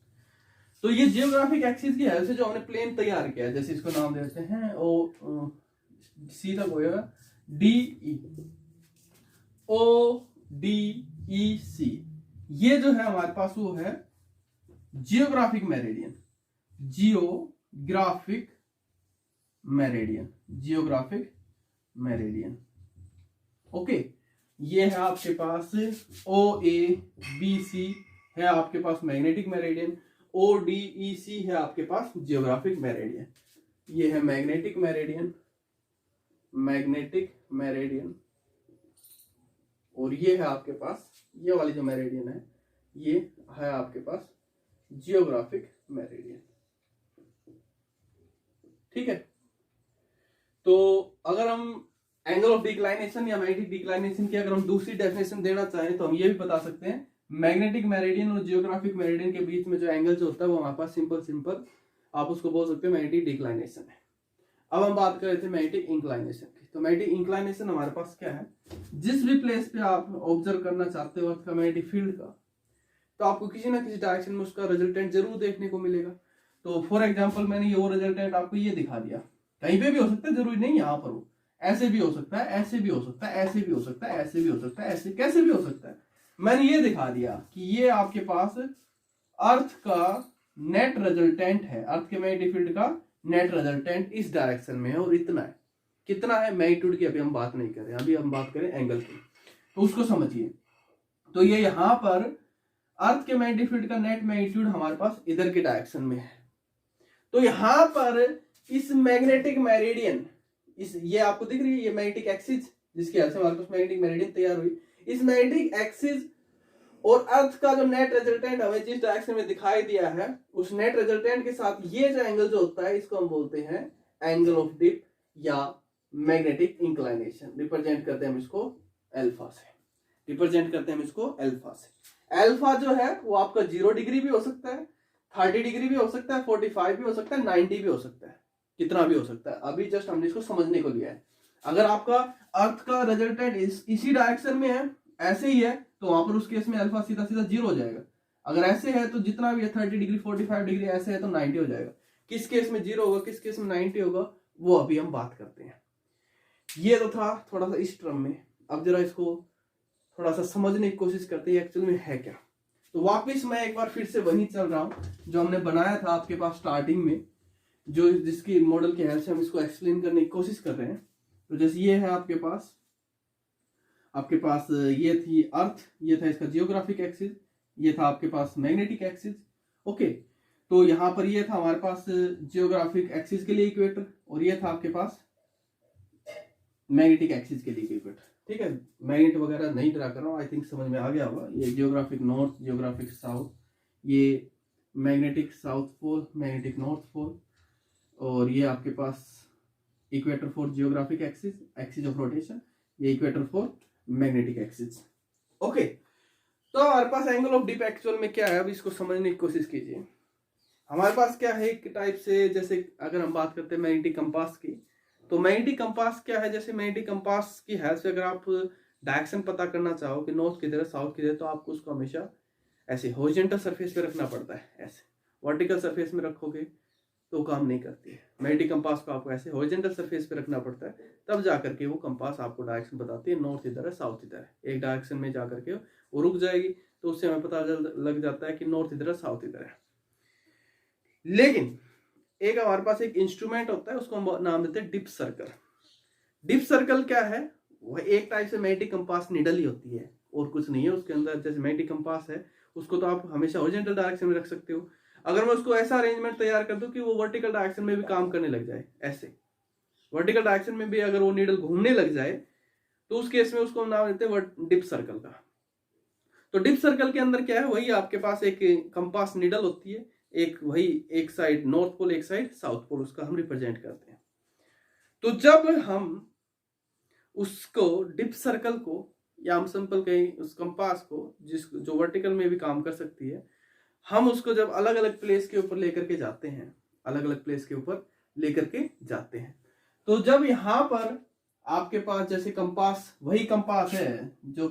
तो ये जियोग्राफिक एक्सिस की हेल्प से जो हमने प्लेन तैयार किया है, जैसे इसको नाम देते हैं सी तक होगा DE, ODEC, ये जो है हमारे पास वो है geographic meridian, geographic meridian, geographic meridian, okay. ये है आपके पास OABC है आपके पास मैग्नेटिक मेरिडियन, ODEC है आपके पास जियोग्राफिक मेरिडियन। ये है मैग्नेटिक मेरिडियन, मैग्नेटिक मेरिडियन, और ये है आपके पास, ये वाली जो मेरिडियन है ये है आपके पास जियोग्राफिक मेरिडियन, ठीक है। तो अगर हम एंगल ऑफ डिक्लाइनेशन या मैग्नेटिक डिक्लाइनेशन की अगर हम दूसरी डेफिनेशन देना चाहें तो हम ये भी बता सकते हैं, मैग्नेटिक मेरिडियन और जियोग्राफिक मेरिडियन के बीच में जो एंगल जो होता है वो हमारे पास सिंपल आप उसको बोल सकते हैं मैग्नेटिक डिक्लाइनेशन है। अब हम बात कर रहे थे मैग्नेटिक इंक्लाइनेशन की। तो मैग्नेटिक इंक्लाइनेशन हमारे पास क्या है, जिस भी प्लेस पे आप ऑब्जर्व करना चाहते हो अर्थ का मैग्नेटिक फील्ड का, तो आपको किसी ना किसी डायरेक्शन में उसका रिजल्टेंट जरूर देखने को मिलेगा। तो फॉर एग्जाम्पल मैंने ये वो रिजल्टेंट आपको ये दिखा दिया, कहीं पे भी हो सकता है, जरूरी नहीं यहाँ पर हो, ऐसे भी हो सकता है, ऐसे भी हो सकता है, ऐसे भी हो सकता है, ऐसे भी हो सकता है, ऐसे कैसे भी हो सकता है। मैंने ये दिखा दिया कि ये आपके पास अर्थ का नेट रिजल्टेंट है, अर्थ के मैग्नेटिक फील्ड का नेट रिजल्टेंट इस डायरेक्शन में है और इतना है। कितना है मैग्नीट्यूड की अभी हम बात नहीं कर रहे, अभी हम बात करें एंगल की, तो उसको समझिए। तो ये यहां पर अर्थ के मैग्नेटिक फील्ड का नेट मैग्नीट्यूड हमारे पास इधर के डायरेक्शन में है। तो यहां पर इस मैग्नेटिक मेरिडियन, इस ये आपको दिख रही है ये मैग्नेटिक एक्सिस जिसकी हेल्प से हमारे पास मैग्नेटिक मेरिडियन तैयार हुई, इस मैग्नेटिक एक्सिस और अर्थ का जो नेट रिजल्टेंट हमें जिस डायरेक्शन में दिखाई दिया है उस नेट रिजल्टेंट के साथ ये जो एंगल जो होता है इसको हम बोलते हैं एंगल ऑफ डिप या मैग्नेटिक इंक्लाइनेशन। रिप्रेजेंट करते हैं हम इसको अल्फा से, रिप्रेजेंट करते हैं हम इसको अल्फा से। अल्फा जो है वो आपका 0 डिग्री भी हो सकता है, 30 डिग्री भी हो सकता है, 45 भी हो सकता है, 90 भी हो सकता है, कितना भी हो सकता है। अभी जस्ट हमने इसको समझने को लिया है। अगर आपका अर्थ का रिजल्टेंट इसी डायरेक्शन में है, ऐसे ही है, तो वहां पर उस केस में अल्फा सीधा सीधा 0 हो जाएगा। अगर ऐसे है तो जितना भी है 30 डिग्री 45 डिग्री ऐसे है तो 90 हो जाएगा। किस केस में 0 होगा, किस केस में 90 होगा, वो अभी हम बात करते हैं। ये तो था थोड़ा सा इस टर्म में। अब जरा इसको थोड़ा सा समझने की कोशिश करते हैं एक्चुअल में है क्या। तो वापिस मैं एक बार फिर से वही चल रहा हूं जो हमने बनाया था आपके पास स्टार्टिंग में, जो जिसकी मॉडल की हेल्प से हम इसको एक्सप्लेन करने की कोशिश कर रहे हैं। तो जैसे ये है आपके पास ये थी अर्थ, ये था इसका जियोग्राफिक एक्सिस, ये था आपके पास मैग्नेटिक एक्सिस। ओके, तो यहां पर ये था हमारे पास जियोग्राफिक एक्सिस के लिए इक्वेटर, और ये था आपके पास मैग्नेटिक एक्सिस के लिए इक्वेटर। ठीक है, मैग्नेट वगैरह नहीं ड्रा कर रहा हूं, आई थिंक समझ में आ गया होगा। ये जियोग्राफिक नॉर्थ, जियोग्राफिक साउथ, ये magnetic south pole, magnetic north pole, और ये आपके पास equator for geographic axis, axis of rotation, ये equator for magnetic axis. Okay, तो हमारे पास एंगल ऑफ डिप एक्चुअल में क्या है, अब इसको समझने की कोशिश कीजिए। हमारे पास क्या है एक टाइप से, जैसे अगर हम बात करते हैं मैग्नेटिक कंपास की, तो मैग्नेटिक कंपास क्या है, जैसे मैग्नेटिक कंपास की हेल्प से अगर आप डायरेक्शन पता करना चाहो कि नॉर्थ किधर है साउथ किधर है, तो आपको उसको हमेशा ऐसे हॉरिजॉन्टल सरफेस पे रखना पड़ता है। ऐसे वर्टिकल सरफेस में रखोगे तो काम नहीं करती है। मैग्नेटिक कंपास को आपको ऐसे हॉरिजॉन्टल सरफेस पे रखना पड़ता है, तब जाकर के वो कंपास आपको डायरेक्शन बताती है, नॉर्थ इधर है साउथ इधर है। एक डायरेक्शन में जाकर के वो रुक जाएगी, तो उससे हमें पता लग जाता है कि नॉर्थ इधर है साउथ इधर है। लेकिन एक हमारे पास एक इंस्ट्रूमेंट होता है, उसको हम नाम देते हैं डिप सर्कल। डिप सर्कल क्या है, वह एक टाइप से मैग्नेटिक कंपास निडल ही होती है और कुछ नहीं है उसके अंदर। जैसे मैग्नेटिक कंपास है उसको तो आप हमेशा हॉरिजॉन्टल डायरेक्शन में रख सकते हो। अगर मैं उसको ऐसा अरेंजमेंट तैयार कर दूं कि वो वर्टिकल डायरेक्शन में भी काम करने लग जाए, ऐसे वर्टिकल डायरेक्शन में भी अगर वो नीडल घूमने लग जाए, तो उस केस में उसको हम नाम देते हैं डिप सर्कल का। तो डिप सर्कल के अंदर क्या है, वही आपके पास एक कंपास नीडल होती है, एक साइड नॉर्थ पोल एक साइड साउथ पोल, उसका हम रिप्रेजेंट करते हैं। तो जब हम उसको डिप सर्कल को, या हम सिंपल कहें उस कंपास को जो वर्टिकल में भी काम कर सकती है, हम उसको जब अलग अलग प्लेस के ऊपर लेकर के जाते हैं, अलग अलग प्लेस के ऊपर लेकर के जाते हैं, तो जब यहां पर आपके पास जैसे कंपास, वही कंपास है जो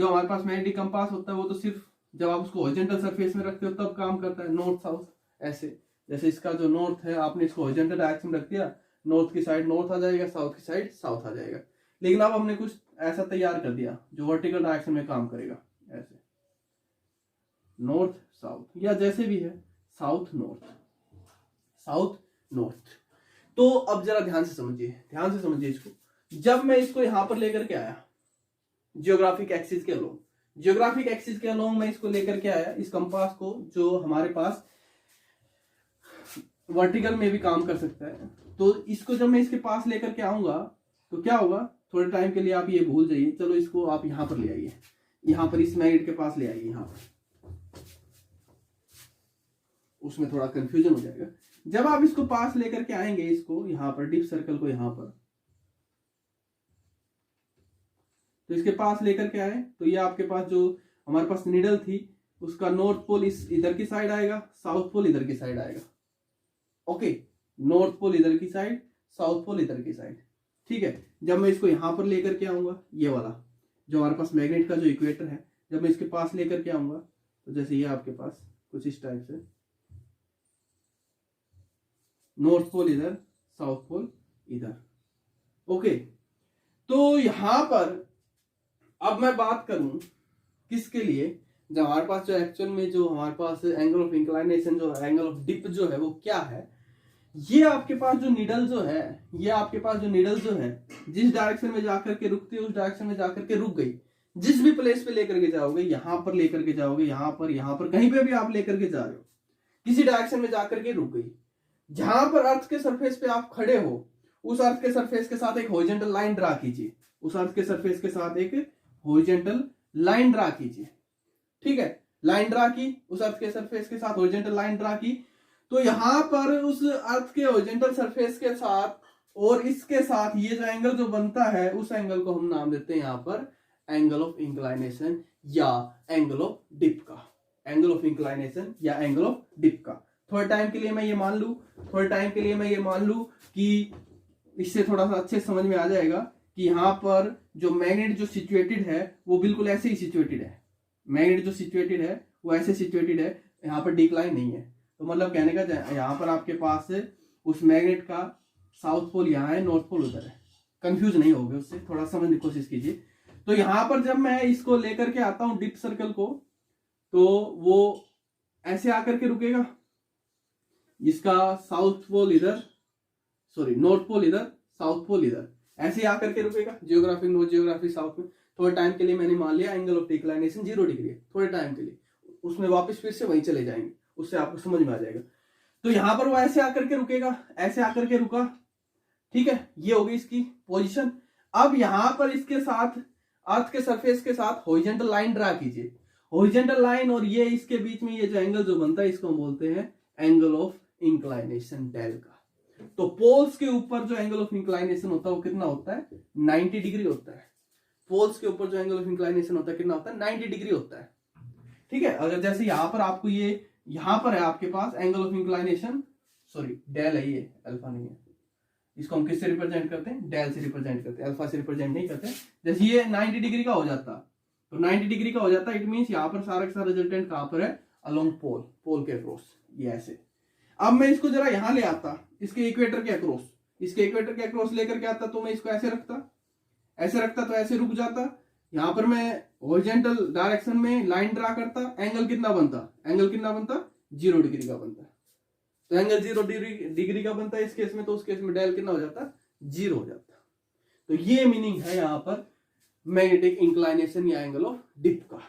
हमारे पास मैग्नेटिक कंपास होता है, वो तो सिर्फ जब आप उसको हॉरिजॉन्टल सरफेस में रखते हो तब काम करता है, नॉर्थ साउथ ऐसे। जैसे इसका जो नॉर्थ है, आपने इसको हॉरिजॉन्टल डायरेक्शन में रख दिया, नॉर्थ की साइड नॉर्थ आ जाएगा, साउथ की साइड साउथ आ जाएगा। लेकिन अब हमने कुछ ऐसा तैयार कर दिया जो वर्टिकल डायरेक्शन में काम करेगा, ऐसे नॉर्थ साउथ, या जैसे भी है साउथ नॉर्थ, साउथ नॉर्थ। तो अब जरा ध्यान से समझिए इसको। जब मैं इसको यहां पर लेकर के आया जियोग्राफिक एक्सिस के अलोंग मैं इसको लेकर के आया, इस कंपास को, जो हमारे पास वर्टिकल में भी काम कर सकता है, तो इसको जब मैं इसके पास लेकर के आऊंगा तो क्या होगा, थोड़े टाइम के लिए आप ये भूल जाइए, चलो इसको आप यहां पर ले आइए, यहां पर इस मैग्नेट के पास ले आइए, यहां पर, उसमें थोड़ा कंफ्यूजन हो जाएगा। जब आप इसको पास लेकर के आएंगे, इसको यहां पर डिप सर्कल को यहां पर, तो इसके पास लेकर के आए, तो ये आपके पास जो हमारे पास नीडल थी, उसका नॉर्थ पोल इधर की साइड आएगा, साउथ पोल इधर की साइड आएगा। ओके, नॉर्थ पोल इधर की साइड, साउथ पोल इधर की साइड। ठीक है, जब मैं इसको यहां पर लेकर के आऊंगा, ये वाला जो हमारे पास मैग्नेट का जो इक्वेटर है, जब मैं इसके पास लेकर के आऊंगा, तो जैसे ये आपके पास कुछ इस टाइप से, नॉर्थ पोल इधर, साउथ पोल इधर। ओके, तो यहां पर अब मैं बात करूं किसके लिए, जब हमारे पास जो एक्चुअल में जो हमारे पास एंगल ऑफ इंक्लाइनेशन, जो एंगल ऑफ डिप जो है वो क्या है, ये आपके पास जो नीडल जो है, जिस डायरेक्शन में जाकर के रुकती है उस डायरेक्शन में जाकर के रुक गई। जिस भी प्लेस पे लेकर के जाओगे, यहां पर लेकर के जाओगे, यहां पर कहीं पे भी आप लेकर के जा रहे हो, किसी डायरेक्शन में जाकर के रुक गई। जहां पर अर्थ के सरफेस पे आप खड़े हो, उस अर्थ के सरफेस के साथ एक हॉरिजॉन्टल लाइन ड्रा कीजिए, उस अर्थ के सरफेस के साथ एक हॉरिजॉन्टल लाइन ड्रा कीजिए, ठीक है, लाइन ड्रा की उस अर्थ के सरफेस के साथ, हॉरिजॉन्टल लाइन ड्रा की, तो यहां पर उस अर्थ के हॉरिजॉन्टल सरफेस के साथ और इसके साथ ये जो एंगल जो बनता है उस एंगल को हम नाम देते हैं यहां पर एंगल ऑफ इंक्लाइनेशन या एंगल ऑफ डिप का, एंगल ऑफ इंक्लाइनेशन या एंगल ऑफ डिप का। थोड़े टाइम के लिए मैं ये मान लूं कि इससे थोड़ा सा अच्छे समझ में आ जाएगा कि यहाँ पर जो मैग्नेट जो सिचुएटेड है वो बिल्कुल ऐसे ही सिचुएटेड है, मैग्नेट जो सिचुएटेड है वो ऐसे सिचुएटेड है, यहाँ पर डिक्लाइन नहीं है। तो मतलब कहने का यहाँ पर आपके पास उस मैग्नेट का साउथ पोल यहाँ है, नॉर्थ पोल उधर है, कंफ्यूज नहीं होगे उससे, थोड़ा समझने की कोशिश कीजिए। तो यहाँ पर जब मैं इसको लेकर के आता हूँ डिप सर्कल को, तो वो ऐसे आकर के रुकेगा, इसका साउथ पोल इधर, सॉरी नॉर्थ पोल इधर, साउथ पोल इधर, ऐसे आकर के रुकेगा जियोग्राफी नॉर्थ, जियोग्राफी साउथ में। थोड़े टाइम के लिए मैंने मान लिया एंगल ऑफ डिक्लाइनेशन 0 डिग्री है, थोड़े टाइम के लिए, उसमें वापस फिर से वहीं चले जाएंगे, उससे आपको समझ में आ जाएगा। तो यहां पर वो ऐसे आकर के रुकेगा, ऐसे आकर के रुका, ठीक है, ये होगी इसकी पोजीशन। अब यहां पर इसके साथ अर्थ के सरफेस के साथ हॉरिजॉन्टल लाइन ड्रा कीजिए, हॉरिजॉन्टल लाइन और ये इसके बीच में ये जो एंगल जो बनता है इसको हम बोलते हैं एंगल ऑफ इंक्लाइनेशन डेल का। तो पोल्स के ऊपर जो एंगल ऑफ इंक्लाइनेशन होता है वो कितना होता है, 90 डिग्री होता है। पोल्स के ऊपर जो एंगल ऑफ इंक्लाइनेशन होता है कितना होता है, 90 डिग्री होता है, ठीक है। अगर जैसे यहां पर आपको ये यहां पर है आपके पास angle of inclination, sorry del है, ये अल्फा नहीं है, इसको हम किससे रिप्रेजेंट करते हैं, डेल से रिप्रेजेंट करते हैं, अल्फा से रिप्रेजेंट नहीं करते। जैसे ये 90 डिग्री का हो जाता, तो 90 डिग्री का हो जाता, इट मींस यहाँ पर सारा का सारा रिजल्टेंट कहां पर है, अलोंग पोल, पोल के अक्रॉस, ये ऐसे। अब मैं इसको जरा यहां ले आता, इसके इक्वेटर के अक्रॉस, इसके इक्वेटर के अक्रॉस लेकर के आता, तो मैं इसको ऐसे रखता तो ऐसे रुक जाता। यहां पर मैं हॉरिजॉन्टल डायरेक्शन में लाइन ड्रा करता, एंगल कितना बनता, 0 डिग्री का बनता। तो एंगल 0 डिग्री का बनता है इस केस में, तो उस केस में डेल कितना हो जाता, 0 हो जाता। तो ये मीनिंग है यहां पर मैग्नेटिक इंक्लाइनेशन या एंगल ऑफ डिप का,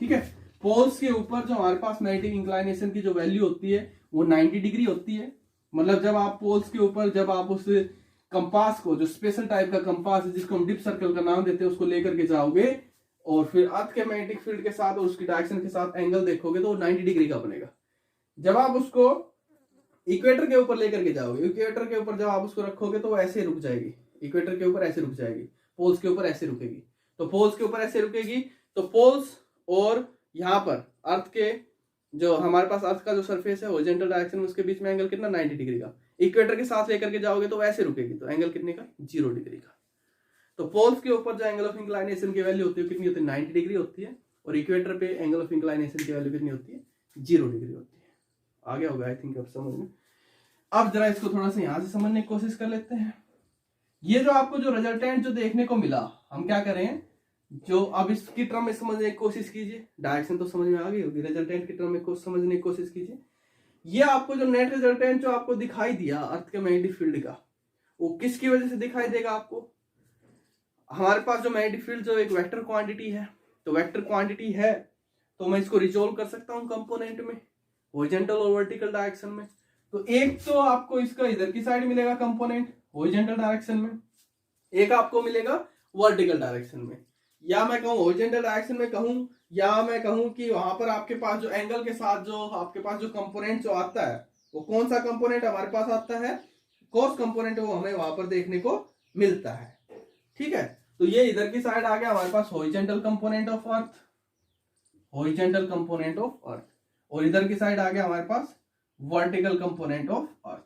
ठीक है। पोल्स के ऊपर जो हमारे पास मैग्नेटिक इंक्लाइनेशन की जो वैल्यू होती है वो 90 डिग्री होती है। मतलब जब आप पोल्स के ऊपर, जब आप उस कंपास को, जो स्पेशल टाइप का कंपास है जिसको हम डिप सर्कल का नाम देते हैं, उसको लेकर के जाओगे और फिर अर्थ के मैग्नेटिक फील्ड के साथ और उसकी डायरेक्शन के साथ एंगल देखोगे तो वो 90 डिग्री का बनेगा। जब आप उसको इक्वेटर के ऊपर लेकर के जाओगे, इक्वेटर के ऊपर जब आप उसको रखोगे तो वो ऐसे रुक जाएगी, इक्वेटर के ऊपर ऐसे रुक जाएगी, पोल्स के ऊपर ऐसे रुकेगी। तो पोल्स के ऊपर ऐसे रुकेगी, तो पोल्स और यहाँ पर अर्थ के जो हमारे पास अर्थ का जो सरफेस है हॉरिजॉन्टल डायरेक्शन में, उसके बीच में एंगल कितना, 90 डिग्री का। इक्वेटर के साथ लेकर के जाओगे तो वैसे रुकेगी, तो एंगल कितने का, 0 डिग्री का। तो पोल्स के ऊपर जो एंगल ऑफ इंक्लाइनेशन की वैल्यू होती है कितनी होती है, 90 डिग्री होती है, और इक्वेटर पे एंगल ऑफ इंक्लाइनेशन की वैल्यू कितनी होती है, 0 डिग्री होती है। आ गया होगा आई थिंक अब समझ में। अब जरा इसको थोड़ा सा यहां से समझने की कोशिश कर लेते हैं। ये जो आपको जो रिजल्टेंट जो देखने को मिला, हम क्या करें, जो अब इसकी टर्म में समझने की कोशिश कीजिए, डायरेक्शन तो समझ में आ गई होगी, रिजल्टेंट की टर्म में समझने की कोशिश कीजिए। ये आपको जो नेट रिजल्टेंट जो आपको दिखाई दिया अर्थ के मैग्नेटिक फील्ड का, वो किसकी वजह से दिखाई देगा आपको, हमारे पास जो मैग्नेटिक फील्ड जो एक वेक्टर क्वांटिटी है, तो वेक्टर क्वांटिटी है तो मैं इसको रिजोल्व कर सकता हूं कंपोनेंट में, हॉरिजॉन्टल और वर्टिकल डायरेक्शन में। तो एक तो आपको इसका इधर की साइड मिलेगा कंपोनेंट हॉरिजॉन्टल डायरेक्शन में, एक आपको मिलेगा वर्टिकल डायरेक्शन में, या मैं कहूं हॉरिजॉन्टल डायरेक्शन में कहूं, या मैं कहूं कि वहां पर आपके पास जो एंगल के साथ जो आपके पास जो कंपोनेंट जो आता है, वो कौन सा कंपोनेंट हमारे पास आता है, कॉस कंपोनेंट, वो हमें वहां पर देखने को मिलता है, ठीक है। तो ये इधर की साइड आ गया हमारे पास horizontal component of earth, horizontal component of earth, और इधर की साइड आ गया हमारे पास वर्टिकल कंपोनेंट ऑफ अर्थ।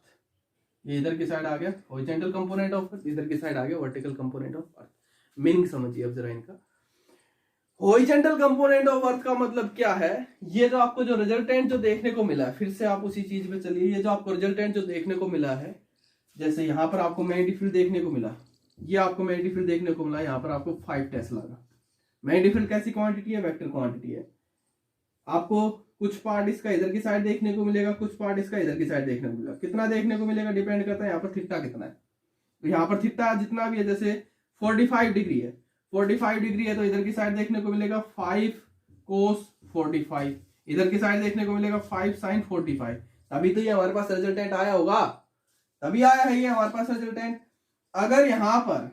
ये इधर की साइड आ गया हॉरिजॉन्टल कंपोनेंट ऑफ अर्थ, इधर की साइड आ गया vertical component of earth. Meaning समझिए अब जरा इनका। हॉरिजॉन्टल कंपोनेंट ऑफ अर्थ का मतलब क्या है, ये जो आपको जो रिजल्टेंट जो देखने को मिला है, फिर से आप उसी चीज पे चलिए, ये जो आपको रिजल्टेंट जो देखने को मिला है, जैसे यहाँ पर आपको मैग्नेटिक फील्ड देखने को मिला, ये आपको मैग्नेटिक फील्ड देखने को मिला, यहाँ पर आपको 5 टेस्ला का। मैग्नेटिक फील्ड कैसी क्वांटिटी है, वेक्टर क्वांटिटी है। आपको कुछ पार्ट इसका इधर की साइड देखने को मिलेगा, कुछ पार्ट इसका इधर की साइड देखने को मिलेगा। कितना देखने को मिलेगा डिपेंड करता है यहाँ पर थीटा कितना है। तो यहाँ पर थीटा जितना भी है, जैसे 45 डिग्री है, 45 डिग्री है, तो इधर की साइड देखने को मिलेगा 5 cos 45, इधर की साइड देखने को मिलेगा 5 sin 45। तभी तो ये हमारे पास रिजल्टेंट आया होगा, तभी आया है ये हमारे पास रिजल्टेंट। अगर यहाँ पर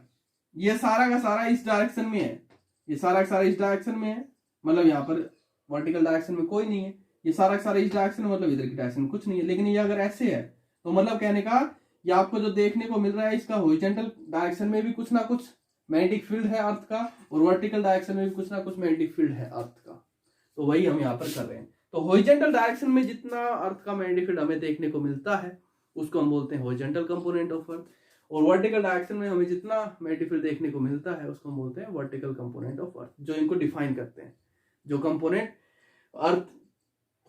ये सारा का सारा इस डायरेक्शन में है, ये सारा का सारा इस डायरेक्शन में है, मतलब यहाँ पर वर्टिकल डायरेक्शन में कोई नहीं है, ये सारा का सारा इस डायरेक्शन में, मतलब इधर की डायरेक्शन में कुछ नहीं है। लेकिन ये अगर ऐसे है तो मतलब कहने का ये आपको जो देखने को मिल रहा है इसका हॉरिजॉन्टल डायरेक्शन में भी कुछ ना कुछ मैग्नेटिक फील्ड है अर्थ का, और वर्टिकल डायरेक्शन में भी कुछ ना कुछ मैग्नेटिक फील्ड है अर्थ का। तो वही हम यहाँ पर कर रहे हैं। तो हॉरिजॉन्टल डायरेक्शन में जितना अर्थ का मैग्नेटिक फील्ड हमें देखने को मिलता है उसको हम बोलते हैं हॉरिजॉन्टल कंपोनेंट ऑफ अर्थ, और वर्टिकल डायरेक्शन में हमें जितना मैग्नेटिक फील्ड देखने को मिलता है उसको हम बोलते हैं वर्टिकल कंपोनेंट ऑफ अर्थ, जो इनको डिफाइन करते हैं। जो कंपोनेंट अर्थ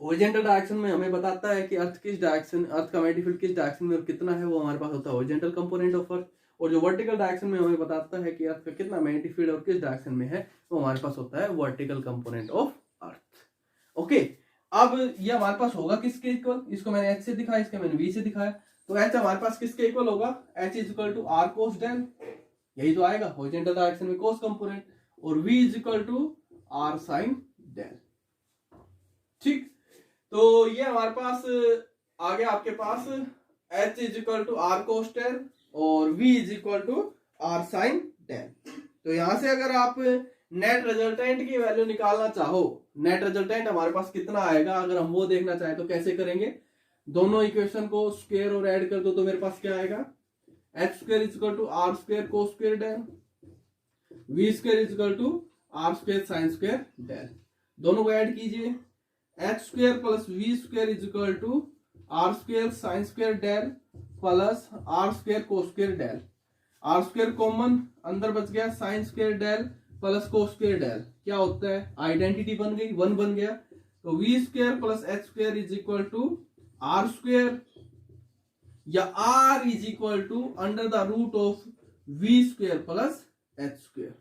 हॉरिजॉन्टल डायरेक्शन में हमें बताता है कि अर्थ किस डायरेक्शन, अर्थ का मैग्नेटिक फील्ड किस डायरेक्शन में और कितना है, वो हमारे पास होता है हॉरिजॉन्टल कंपोनेंट ऑफ अर्थ। और जो वर्टिकल डायरेक्शन में हमें बताता है कि अर्थ का कितना मैग्नेटिक फील्ड और किस डायरेक्शन में है, वो हमारे पास होता है vertical component of earth. Okay, अब ये हमारे पास होगा किसके इक्वल, इसको मैंने एच से दिखाया, इसके मैंने वी से दिखाया। तो एच हमारे पास किसके इक्वल होगा, H is equal to R cos del, यही तो आएगा हॉरिजॉन्टल डायरेक्शन में कोस कंपोनेंट, और V is equal to R sine del. ठीक, तो ये हमारे पास आ गया आपके पास H is equal to R cos del और v is equal to R sine del. तो यहां से अगर आप नेट रिजल्टेंट की वैल्यू निकालना चाहो, नेट रिजल्टेंट हमारे पास कितना आएगा अगर हम वो देखना चाहें तो कैसे करेंगे, दोनों इक्वेशन को स्क्वायर और ऐड कर दो तो मेरे पास क्या आएगा, H square is equal to R square cos square del, V square is equal to R square sine square del. दोनों को ऐड कीजिए, H square plus V square is equal to R square sine square del plus R square cos square del. R square common अंदर बच गया, sine square del plus cos square del क्या होता है, identity बन गई, 1 बन गया। तो V square plus H square is equal to R square, या R is equal to under the root of V square plus H square,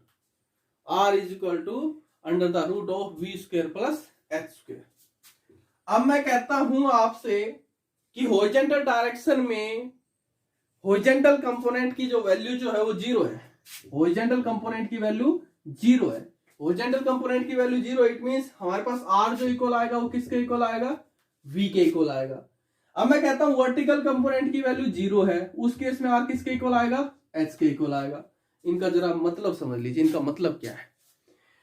R is equal to under the root of V square plus H square. अब मैं कहता हूं आपसे कि horizontal direction में horizontal component की जो वैल्यू जो है वो 0 है, हॉरिजॉन्टल कंपोनेंट की वैल्यू 0 है, हॉरिजॉन्टल कंपोनेंट की वैल्यू 0, इट मींस हमारे पास r जो इक्वल आएगा वो किसके इक्वल आएगा, v के इक्वल आएगा। अब मैं कहता हूं वर्टिकल कंपोनेंट की वैल्यू 0 है, उस केस में r किसके इक्वल आएगा, h के इक्वल आएगा। इनका जरा मतलब समझ लीजिए, इनका मतलब क्या है,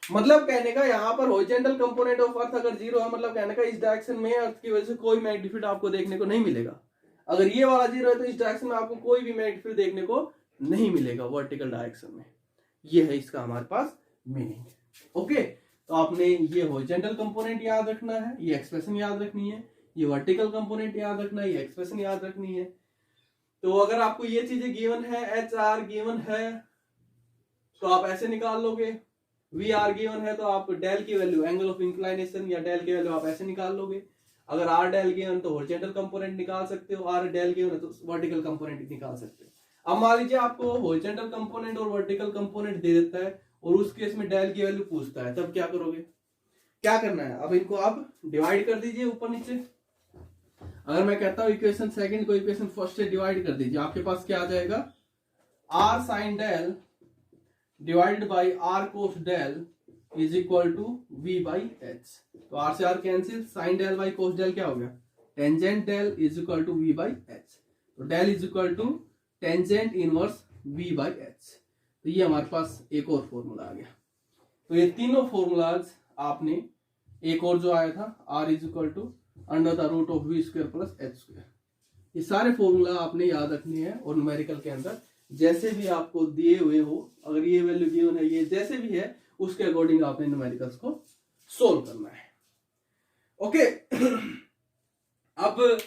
मतलब कहने का यहाँ पर हॉरिजॉन्टल कंपोनेंट ऑफ अर्थ अगर 0 है, मतलब कहने का इस डायरेक्शन में अर्थ की वजह से कोई मैग्नेटिक फील्ड आपको देखने को नहीं मिलेगा। अगर ये वाला 0 है तो इस डायरेक्शन में आपको कोई भी मैग्नेटिक फील्ड देखने को नहीं मिलेगा वर्टिकल डायरेक्शन में। ये है इसका हमारे पास मीनिंग। ओके, तो आपने ये हॉरिजॉन्टल कंपोनेंट याद रखना है, ये एक्सप्रेशन याद रखनी है, ये वर्टिकल कंपोनेंट याद रखना है, ये एक्सप्रेशन याद रखनी है। तो अगर आपको ये चीजें गिवन है, एच आर गिवन है, तो आप ऐसे निकाल लोगे। वी आर गिवन है तो आप डेल की वैल्यू, एंगल ऑफ इंक्लाइनेशन या डेल की वैल्यू आप ऐसे निकाल लोगे। अगर आर डेल गिवन तो हॉरिजॉन्टल कंपोनेंट निकाल सकते हो, आर डेल गिवन है तो वर्टिकल कंपोनेंट निकाल सकते हो। अब मान लीजिए आपको हॉरिजॉन्टल कंपोनेंट और वर्टिकल कंपोनेंट दे देता है और उस केस में डेल की वैल्यू पूछता है, तब क्या करोगे, क्या करना है, अब इनको आप डिवाइड कर दीजिए ऊपर नीचे। अगर मैं कहता हूं इक्वेशन सेकंड को इक्वेशन फर्स्ट से डिवाइड कर दीजिए, आपके पास क्या आ जाएगा, R sine del divided by R cos del is equal to V by H. तो आर से R cancel, sine del by cos del क्या हो गया, tangent del is equal to V by H. तो del is equal to tangent inverse V by H. तो ये हमारे पास एक और फॉर्मूला आ गया। तो ये तीनों फॉर्मूलाज आपने, एक और जो आया था R is equal to under the root of V square plus H square, ये सारे फॉर्मूला आपने याद रखने हैं और न्यूमेरिकल के अंदर जैसे भी आपको दिए हुए हो, अगर ये वैल्यू गिवन है, ये जैसे भी है उसके अकॉर्डिंग आपने न्यूमेरिकल्स को सोल्व करना है। ओके, अब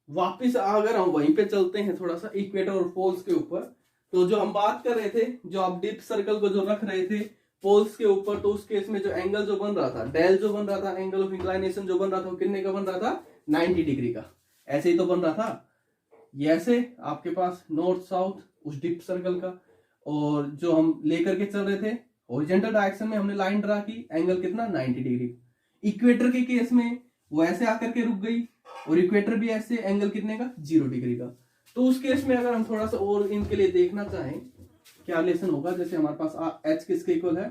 वापिस अगर हम वहीं पे चलते हैं थोड़ा सा इक्वेटर और पोल्स के ऊपर, तो जो हम बात कर रहे थे, जो आप डीप सर्कल को जो रख रहे थे पोल्स के ऊपर, तो उस केस में जो एंगल जो बन रहा था, डेल जो बन रहा था, एंगल ऑफ इंक्लाइनेशन जो बन रहा था, वो कितने का बन रहा था, 90 डिग्री का। ऐसे ही तो बन रहा था, ये ऐसे आपके पास नॉर्थ साउथ उस डीप सर्कल का, और जो हम लेकर के चल रहे थे हॉरिजॉन्टल डायरेक्शन में हमने लाइन ड्रा की, एंगल कितना 90 डिग्री। इक्वेटर के केस में वो ऐसे आकर के रुक गई, और इक्वेटर भी ऐसे, एंगल कितने का 0 डिग्री का। तो उस केस में अगर हम थोड़ा सा और इनके लिए देखना चाहें क्या रिलेशन होगा, जैसे हमारे पास एच किसके इक्वल है,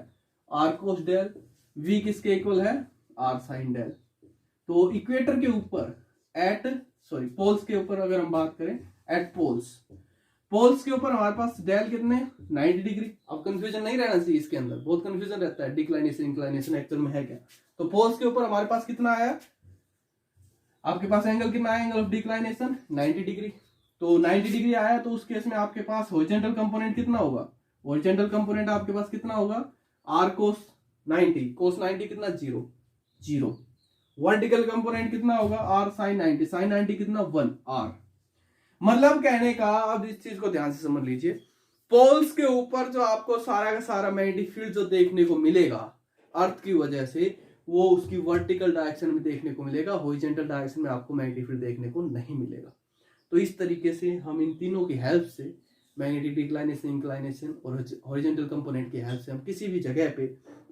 आर कोस डेल, वी किसके इक्वल है, आर साइन डेल। तो इक्वेटर के ऊपर पोल्स के ऊपर अगर हम बात करें, एट पोल्स, पोल्स के ऊपर हमारे पास डेल कितने 90 डिग्री। अब कंफ्यूजन नहीं रहना चाहिए इसके अंदर, बहुत कंफ्यूजन रहता है डिक्लाइनेशन इंक्लाइनेशन एक्चुअल में है क्या। तो पोल्स के ऊपर हमारे पास कितना आया, आपके पास एंगल कितना आया, एंगल ऑफ डिक्लाइनेशन 90 डिग्री। तो 90 डिग्री आया तो उस केस में आपके पास हॉरिजॉन्टल कंपोनेंट कितना होगा, हॉरिजॉन्टल कंपोनेंट आपके पास कितना होगा आर कोस 90, कोस 90 कितना 0। वर्टिकल कंपोनेंट कितना होगा आर साइन 90, साइन 90 कितना 1 आर। मतलब कहने का, अब इस चीज को ध्यान से समझ लीजिए, पोल्स के ऊपर जो आपको सारा का सारा मैग्नेटिक फील्ड जो देखने को मिलेगा अर्थ की वजह से, वो उसकी वर्टिकल डायरेक्शन में देखने को मिलेगा, हॉरिजॉन्टल डायरेक्शन में आपको मैग्नेटिक फील्ड देखने को नहीं मिलेगा। तो इस तरीके से हम इन तीनों की हेल्प से, मैग्नेटिक डिक्लाइनेशन इंक्लाइनेशन और हॉरिजॉन्टल कंपोनेंट की हेल्प से हम किसी भी जगह पे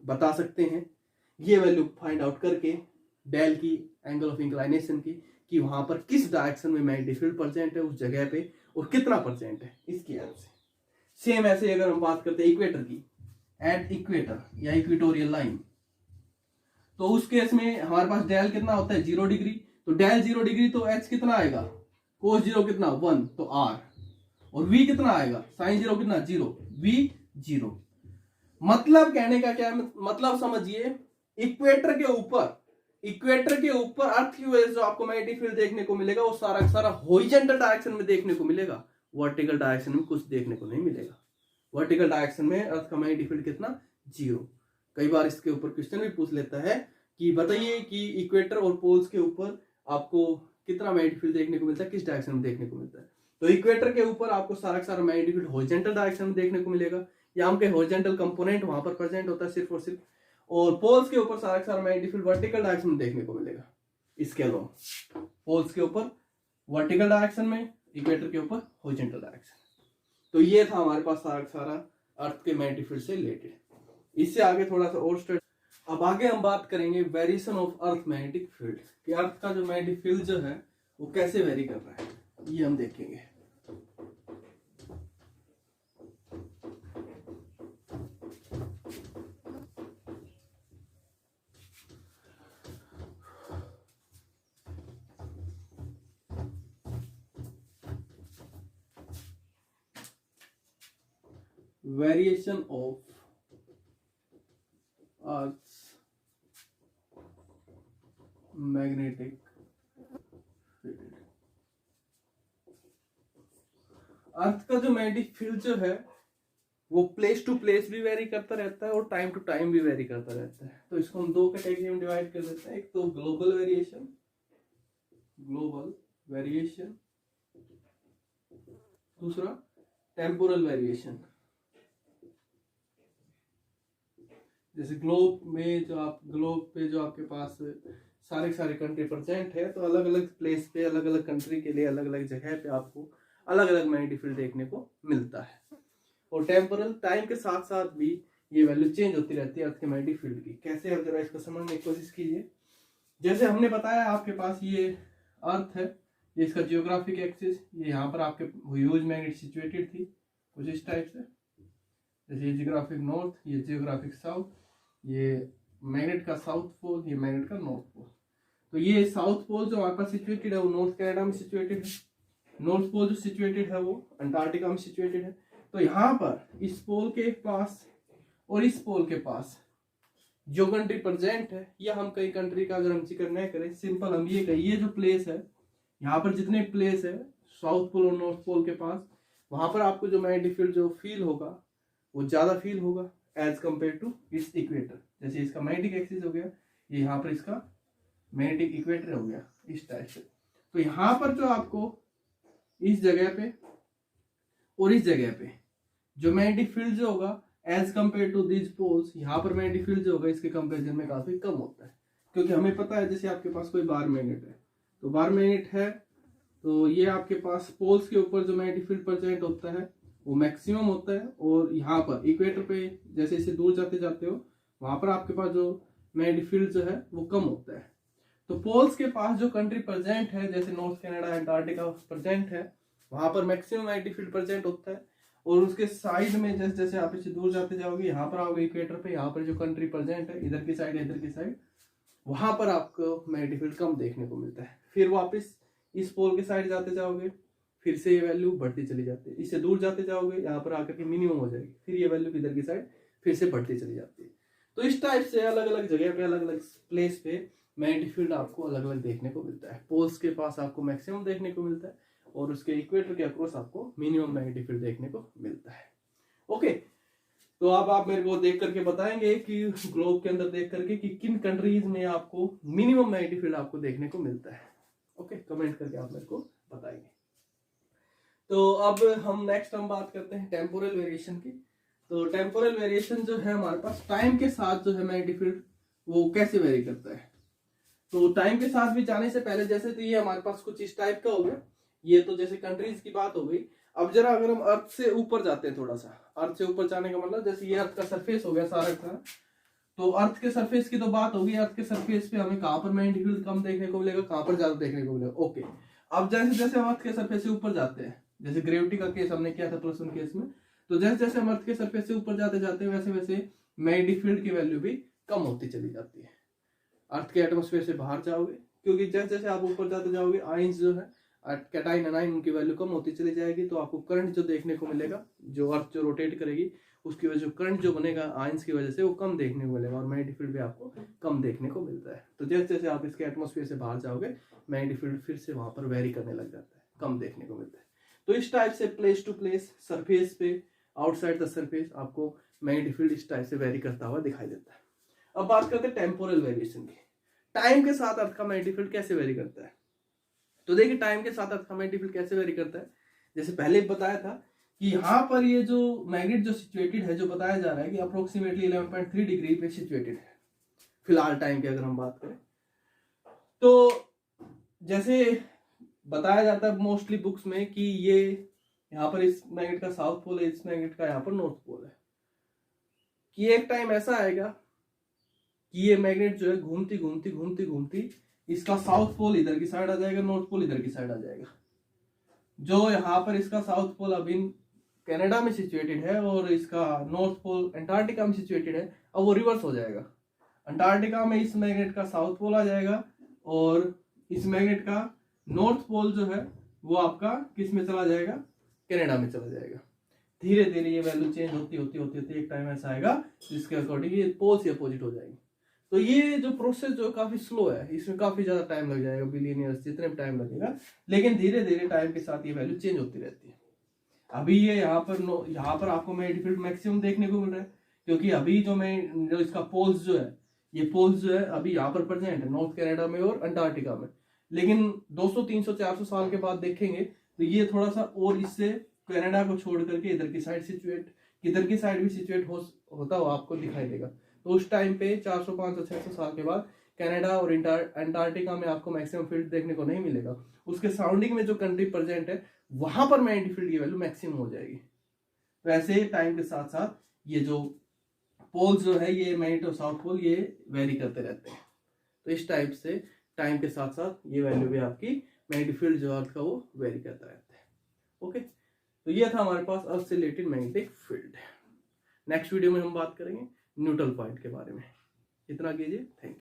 बता सकते हैं ये वैल्यू फाइंड आउट करके डेल की, एंगल ऑफ इंक्लाइनेशन की, कि वहां पर किस डायरेक्शन में मैग्नेटिक फील्ड प्रेजेंट है उस जगह पे और कितना प्रेजेंट है, इसकी हेल्प से। सेम ऐसे अगर हम बात करते हैं इक्वेटर की, एट इक्वेटर या इक्वेटोरियल लाइन, तो उस केस में हमारे पास डेल कितना होता है 0 डिग्री। तो डेल 0 डिग्री तो एच कितना आएगा, कोस 0 कितना 1 तो आर, और v कितना आएगा साइन 0 कितना 0 v 0। मतलब कहने का क्या मतलब समझिए, इक्वेटर के ऊपर अर्थ की वजह से जो आपको मैग्नेटिक फील्ड देखने को मिलेगा वो सारा सारा हॉरिजॉन्टल डायरेक्शन में देखने को मिलेगा, वर्टिकल डायरेक्शन में कुछ देखने को नहीं मिलेगा। वर्टिकल डायरेक्शन में अर्थ का मैग्नेटिक फील्ड कितना 0। कई बार इसके ऊपर क्वेश्चन भी पूछ लेता है कि बताइए कि इक्वेटर और पोल्स के ऊपर आपको कितना मैग्नेटिक फील्ड देखने को मिलता है, किस डायरेक्शन में देखने को मिलता है। तो इक्वेटर के ऊपर आपको सारा मैग्नेटिक फील्ड हॉरिजॉन्टल डायरेक्शन में देखने को मिलेगा, यहाँ पे हॉरिजॉन्टल कंपोनेंट वहां पर प्रेजेंट होता है सिर्फ और सिर्फ, और पोल्स के ऊपर सारा मैग्नेटिक फील्ड वर्टिकल डायरेक्शन में देखने को मिलेगा। इसके अलावा पोल्स के ऊपर वर्टिकल डायरेक्शन में, इक्वेटर के ऊपर हॉरिजॉन्टल डायरेक्शन। तो ये था हमारे पास सारा अर्थ के मैग्नेटिक फील्ड से रिलेटेड। इससे आगे थोड़ा सा और स्टडी, अब आगे हम बात करेंगे variation of earth magnetic field, कि अर्थ का जो मैग्नेटिक फील्ड जो है वो कैसे वेरी कर रहा है, ये हम देखेंगे। Variation of Earth's magnetic field। अर्थ का जो मैग्नेटिक फील्ड जो है वो प्लेस टू प्लेस भी वेरी करता रहता है और टाइम टू टाइम भी वेरी करता रहता है। तो इसको हम दो कैटेगरी में डिवाइड कर देते हैं, एक तो ग्लोबल वेरिएशन, दूसरा टेम्पोरल वेरिएशन। जैसे ग्लोब पे जो आपके पास सारे कंट्री प्रेजेंट है, तो अलग अलग प्लेस पे, अलग अलग कंट्री के लिए अलग अलग जगह पे आपको अलग अलग मैग्नेटिक फील्ड देखने को मिलता है। और टेम्पोरल, टाइम के साथ साथ भी ये वैल्यू चेंज होती रहती है अर्थ के मैग्नेटिक फील्ड की। कैसे, अब जरा इसको समझने की कोशिश कीजिए। जैसे हमने बताया आपके पास ये अर्थ है, ये इसका जियोग्राफिक एक्सिस, ये यहाँ पर आपके ह्यूज मैग्नेट सिचुएटेड थी कुछ इस टाइप से, जैसे ये जियोग्राफिक नॉर्थ, ये जियोग्राफिक साउथ, ये मैग्नेट का साउथ पोल, ये मैग्नेट का नॉर्थ पोल। तो ये साउथ पोल जो हमारे पास सिचुएटेड है वो नॉर्थ कनाडा में सिचुएटेड है, नॉर्थ पोल जो सिचुएटेड है वो अंटार्कटिका में सिचुएटेड है। तो यहाँ पर इस पोल के पास और इस पोल के पास जो कंट्री प्रेजेंट है, या हम कई कंट्री का अगर हम जिक्र न करें, सिंपल हम ये कहें, ये जो प्लेस है, यहाँ पर जितने प्लेस है साउथ पोल और नॉर्थ पोल के पास, वहां पर आपको जो मैग्नेटिक फील्ड जो फील होगा वो ज्यादा फील होगा एज कंपेयर टू इस इक्वेटर। जैसे इसका मैग्नेटिक एक्सिस हो गया, ये यहाँ पर इसका मैग्नेटिक इक्वेटर हो गया इस टाइप से। तो यहाँ पर जो आपको इस जगह पे और इस जगह पे जो मैग्नेटिक फील्ड जो होगा as compare to this poles, यहाँ पर मैग्नेटिक फील्ड जो होगा इसके कंपेरिजन में काफी कम होता है। क्योंकि हमें पता है जैसे आपके पास कोई बार मैग्नेट है, तो बार मैग्नेट है तो ये आपके पास पोल्स के ऊपर जो मैग्नेटिक फील्ड प्रेजेंट होता है वो मैक्सिमम होता है, और यहाँ पर इक्वेटर पे जैसे इसे दूर जाते जाते हो वहां पर आपके पास जो मैग्नेटिक फील्ड जो है वो कम होता है। तो पोल्स के पास जो कंट्री प्रेजेंट है, जैसे नॉर्थ कनाडा, अंटार्कटिका प्रेजेंट है, वहां पर मैक्सिमम मैग्नेटिक फील्ड प्रेजेंट होता है। और उसके साइड में जैसे जैसे आप इसे दूर जाते जाओगे, यहाँ पर आओगे इक्वेटर पे, यहाँ पर जो कंट्री प्रेजेंट है इधर की साइड इधर की साइड, वहां पर आपको मैग्नेटिक फील्ड कम देखने को मिलता है। फिर वापस इस पोल के साइड जाते जाओगे, फिर से ये वैल्यू बढ़ती चली जाती है, इससे दूर जाते जाओगे यहाँ पर आकर के मिनिमम हो जाएगी, फिर ये वैल्यू इधर की साइड फिर से बढ़ती चली जाती है। तो इस टाइप से अलग अलग जगह पे अलग अलग प्लेस पे मैग्नेटिक फील्ड आपको अलग अलग देखने को मिलता है। पोल्स के पास आपको मैक्सिमम देखने को मिलता है और उसके इक्वेटर के अक्रॉस आपको मिनिमम मैग्नेटिक फील्ड देखने को मिलता है। ओके, तो अब आप मेरे को देख करके बताएंगे कि ग्लोब के अंदर देख करके कि किन कंट्रीज में आपको मिनिमम मैग्नेटिक फील्ड आपको देखने को मिलता है। ओके, कमेंट करके आप मेरे को बताएंगे। तो अब हम नेक्स्ट बात करते हैं टेम्पोरल वेरिएशन की। तो टेम्पोरल वेरिएशन जो है हमारे पास टाइम के साथ जो है मैग्नेटिक फील्ड वो कैसे वेरी करता है। तो टाइम के साथ भी जाने से पहले जैसे तो ये हमारे पास कुछ इस टाइप का हो गया, ये तो जैसे कंट्रीज की बात हो गई। अब जरा अगर हम अर्थ से ऊपर जाते हैं, थोड़ा सा अर्थ से ऊपर जाने का मतलब जैसे ये अर्थ का सरफेस हो गया सारा का, तो अर्थ के सरफेस की तो बात होगी। अर्थ के सरफेस पे हमें कहां पर मैग्नेटिक फील्ड कम देखने को मिलेगा, कहां पर ज्यादा देखने को मिलेगा। ओके, अब जैसे जैसे हम अर्थ के सरफेस से ऊपर जाते हैं, जैसे ग्रेविटी का केस हमने किया था +1 केस में, तो जैसे जैसे हम अर्थ के सरफेस से ऊपर जाते जाते हैं वैसे वैसे मैग्नेटिक फील्ड की वैल्यू भी कम होती चली जाती है। अर्थ के एटमोस्फेयर से बाहर जाओगे, क्योंकि जैसे जैसे आप ऊपर जाते जाओगे आयंस जो है कैटाइन एनाइन उनकी वैल्यू कम होती चली जाएगी, तो आपको करंट जो देखने को मिलेगा, जो अर्थ जो रोटेट करेगी उसकी वजह से करंट जो बनेगा आयंस की वजह से वो कम देखने को मिलेगा और मैग्नेटिक फील्ड भी आपको कम देखने को मिलता है। तो जैसे जैसे आप इसके एटमोस्फेयर से बाहर जाओगे मैग्नेटिक फील्ड फिर से वहां पर वेरी करने लग जाता है, कम देखने को मिलता है। तो इस टाइप से प्लेस टू प्लेस, सरफेस पे, आउटसाइड द सरफेस आपको मैग्नेटिक फील्ड इस टाइप से वेरी करता हुआ दिखाई देता है। अब बात करते हैं टेम्पोरल वेरिएशन की। टाइम के साथ अर्थ का मैग्नेटिक फील्ड कैसे वेरी करता है। तो देखिए टाइम के साथ अर्थ का मैग्नेटिक फील्ड कैसे वेरी करता है। जैसे पहले बताया था कि यहाँ पर ये जो मैग्नेट जो सिचुएटेड है, जो बताया जा रहा है कि अप्रोक्सीमेटली 11.3 डिग्री पे सिचुएटेड है फिलहाल टाइम की अगर हम बात करें। तो जैसे बताया जाता है मोस्टली बुक्स में कि ये यहाँ पर इस मैग्नेट का साउथ पोल है, इस मैग्नेट का यहाँ पर नॉर्थ पोल है, कि एक टाइम ऐसा आएगा कि ये मैग्नेट जो है घूमती घूमती घूमती घूमती इसका साउथ पोल इधर की साइड आ जाएगा, नॉर्थ पोल इधर की साइड आ जाएगा। जो यहाँ पर इसका साउथ पोल अभी कनाडा में सिचुएटेड है और इसका नॉर्थ पोल अंटार्कटिका में सिचुएटेड है, अब वो रिवर्स हो जाएगा। अंटार्कटिका में इस मैग्नेट का साउथ पोल आ जाएगा और इस मैग्नेट का नॉर्थ पोल जो है वो आपका किस में चला जाएगा, कनाडा में चला जाएगा। धीरे धीरे ये वैल्यू चेंज होती होती होती होती एक टाइम ऐसा आएगा जिसके अकॉर्डिंग ये पोल्स अपोजिट हो जाएंगे। तो ये जो प्रोसेस जो काफी स्लो है, इसमें काफी ज्यादा टाइम लग जाएगा, बिलियन ईयर्स जितने भी टाइम लगेगा, लेकिन धीरे धीरे टाइम के साथ ये वैल्यू चेंज होती रहती है। अभी ये यहाँ पर आपको मैग्नेटिक फील्ड मैक्सिमम देखने को मिल रहा है, क्योंकि अभी जो इसका पोल्स जो है, ये पोल्स जो है अभी यहाँ पर प्रेजेंट है नॉर्थ कनाडा में और अंटार्कटिका में। लेकिन 200 300 400 साल के बाद देखेंगे तो ये थोड़ा सा और इससे कनाडा को छोड़ करके इधर की साइड सिचुएट, इधर की साइड भी सिचुएट होता हुआ आपको दिखाई देगा। तो उस टाइम पे 400 500 600 साल के बाद कनाडा और अंटार्कटिका में आपको मैक्सिमम फील्ड देखने को नहीं मिलेगा। उसके सराउंडिंग में जो कंट्री प्रेजेंट है वहां पर मैग्नेटिक फील्ड की वैल्यू मैक्सिमम हो जाएगी। वैसे टाइम के साथ साथ ये जो पोल्स जो है, ये मैग्नेट और साउथ पोल, ये वेरी करते रहते हैं। तो इस टाइप से टाइम के साथ साथ ये वैल्यू भी आपकी मैग्नेटिक फील्ड जो अर्थ का वो वेरी करता रहता है। ओके, तो ये था हमारे पास अर्थ से related magnetic field. Next video में हम बात करेंगे न्यूट्रल पॉइंट के बारे में। इतना कीजिए, थैंक यू।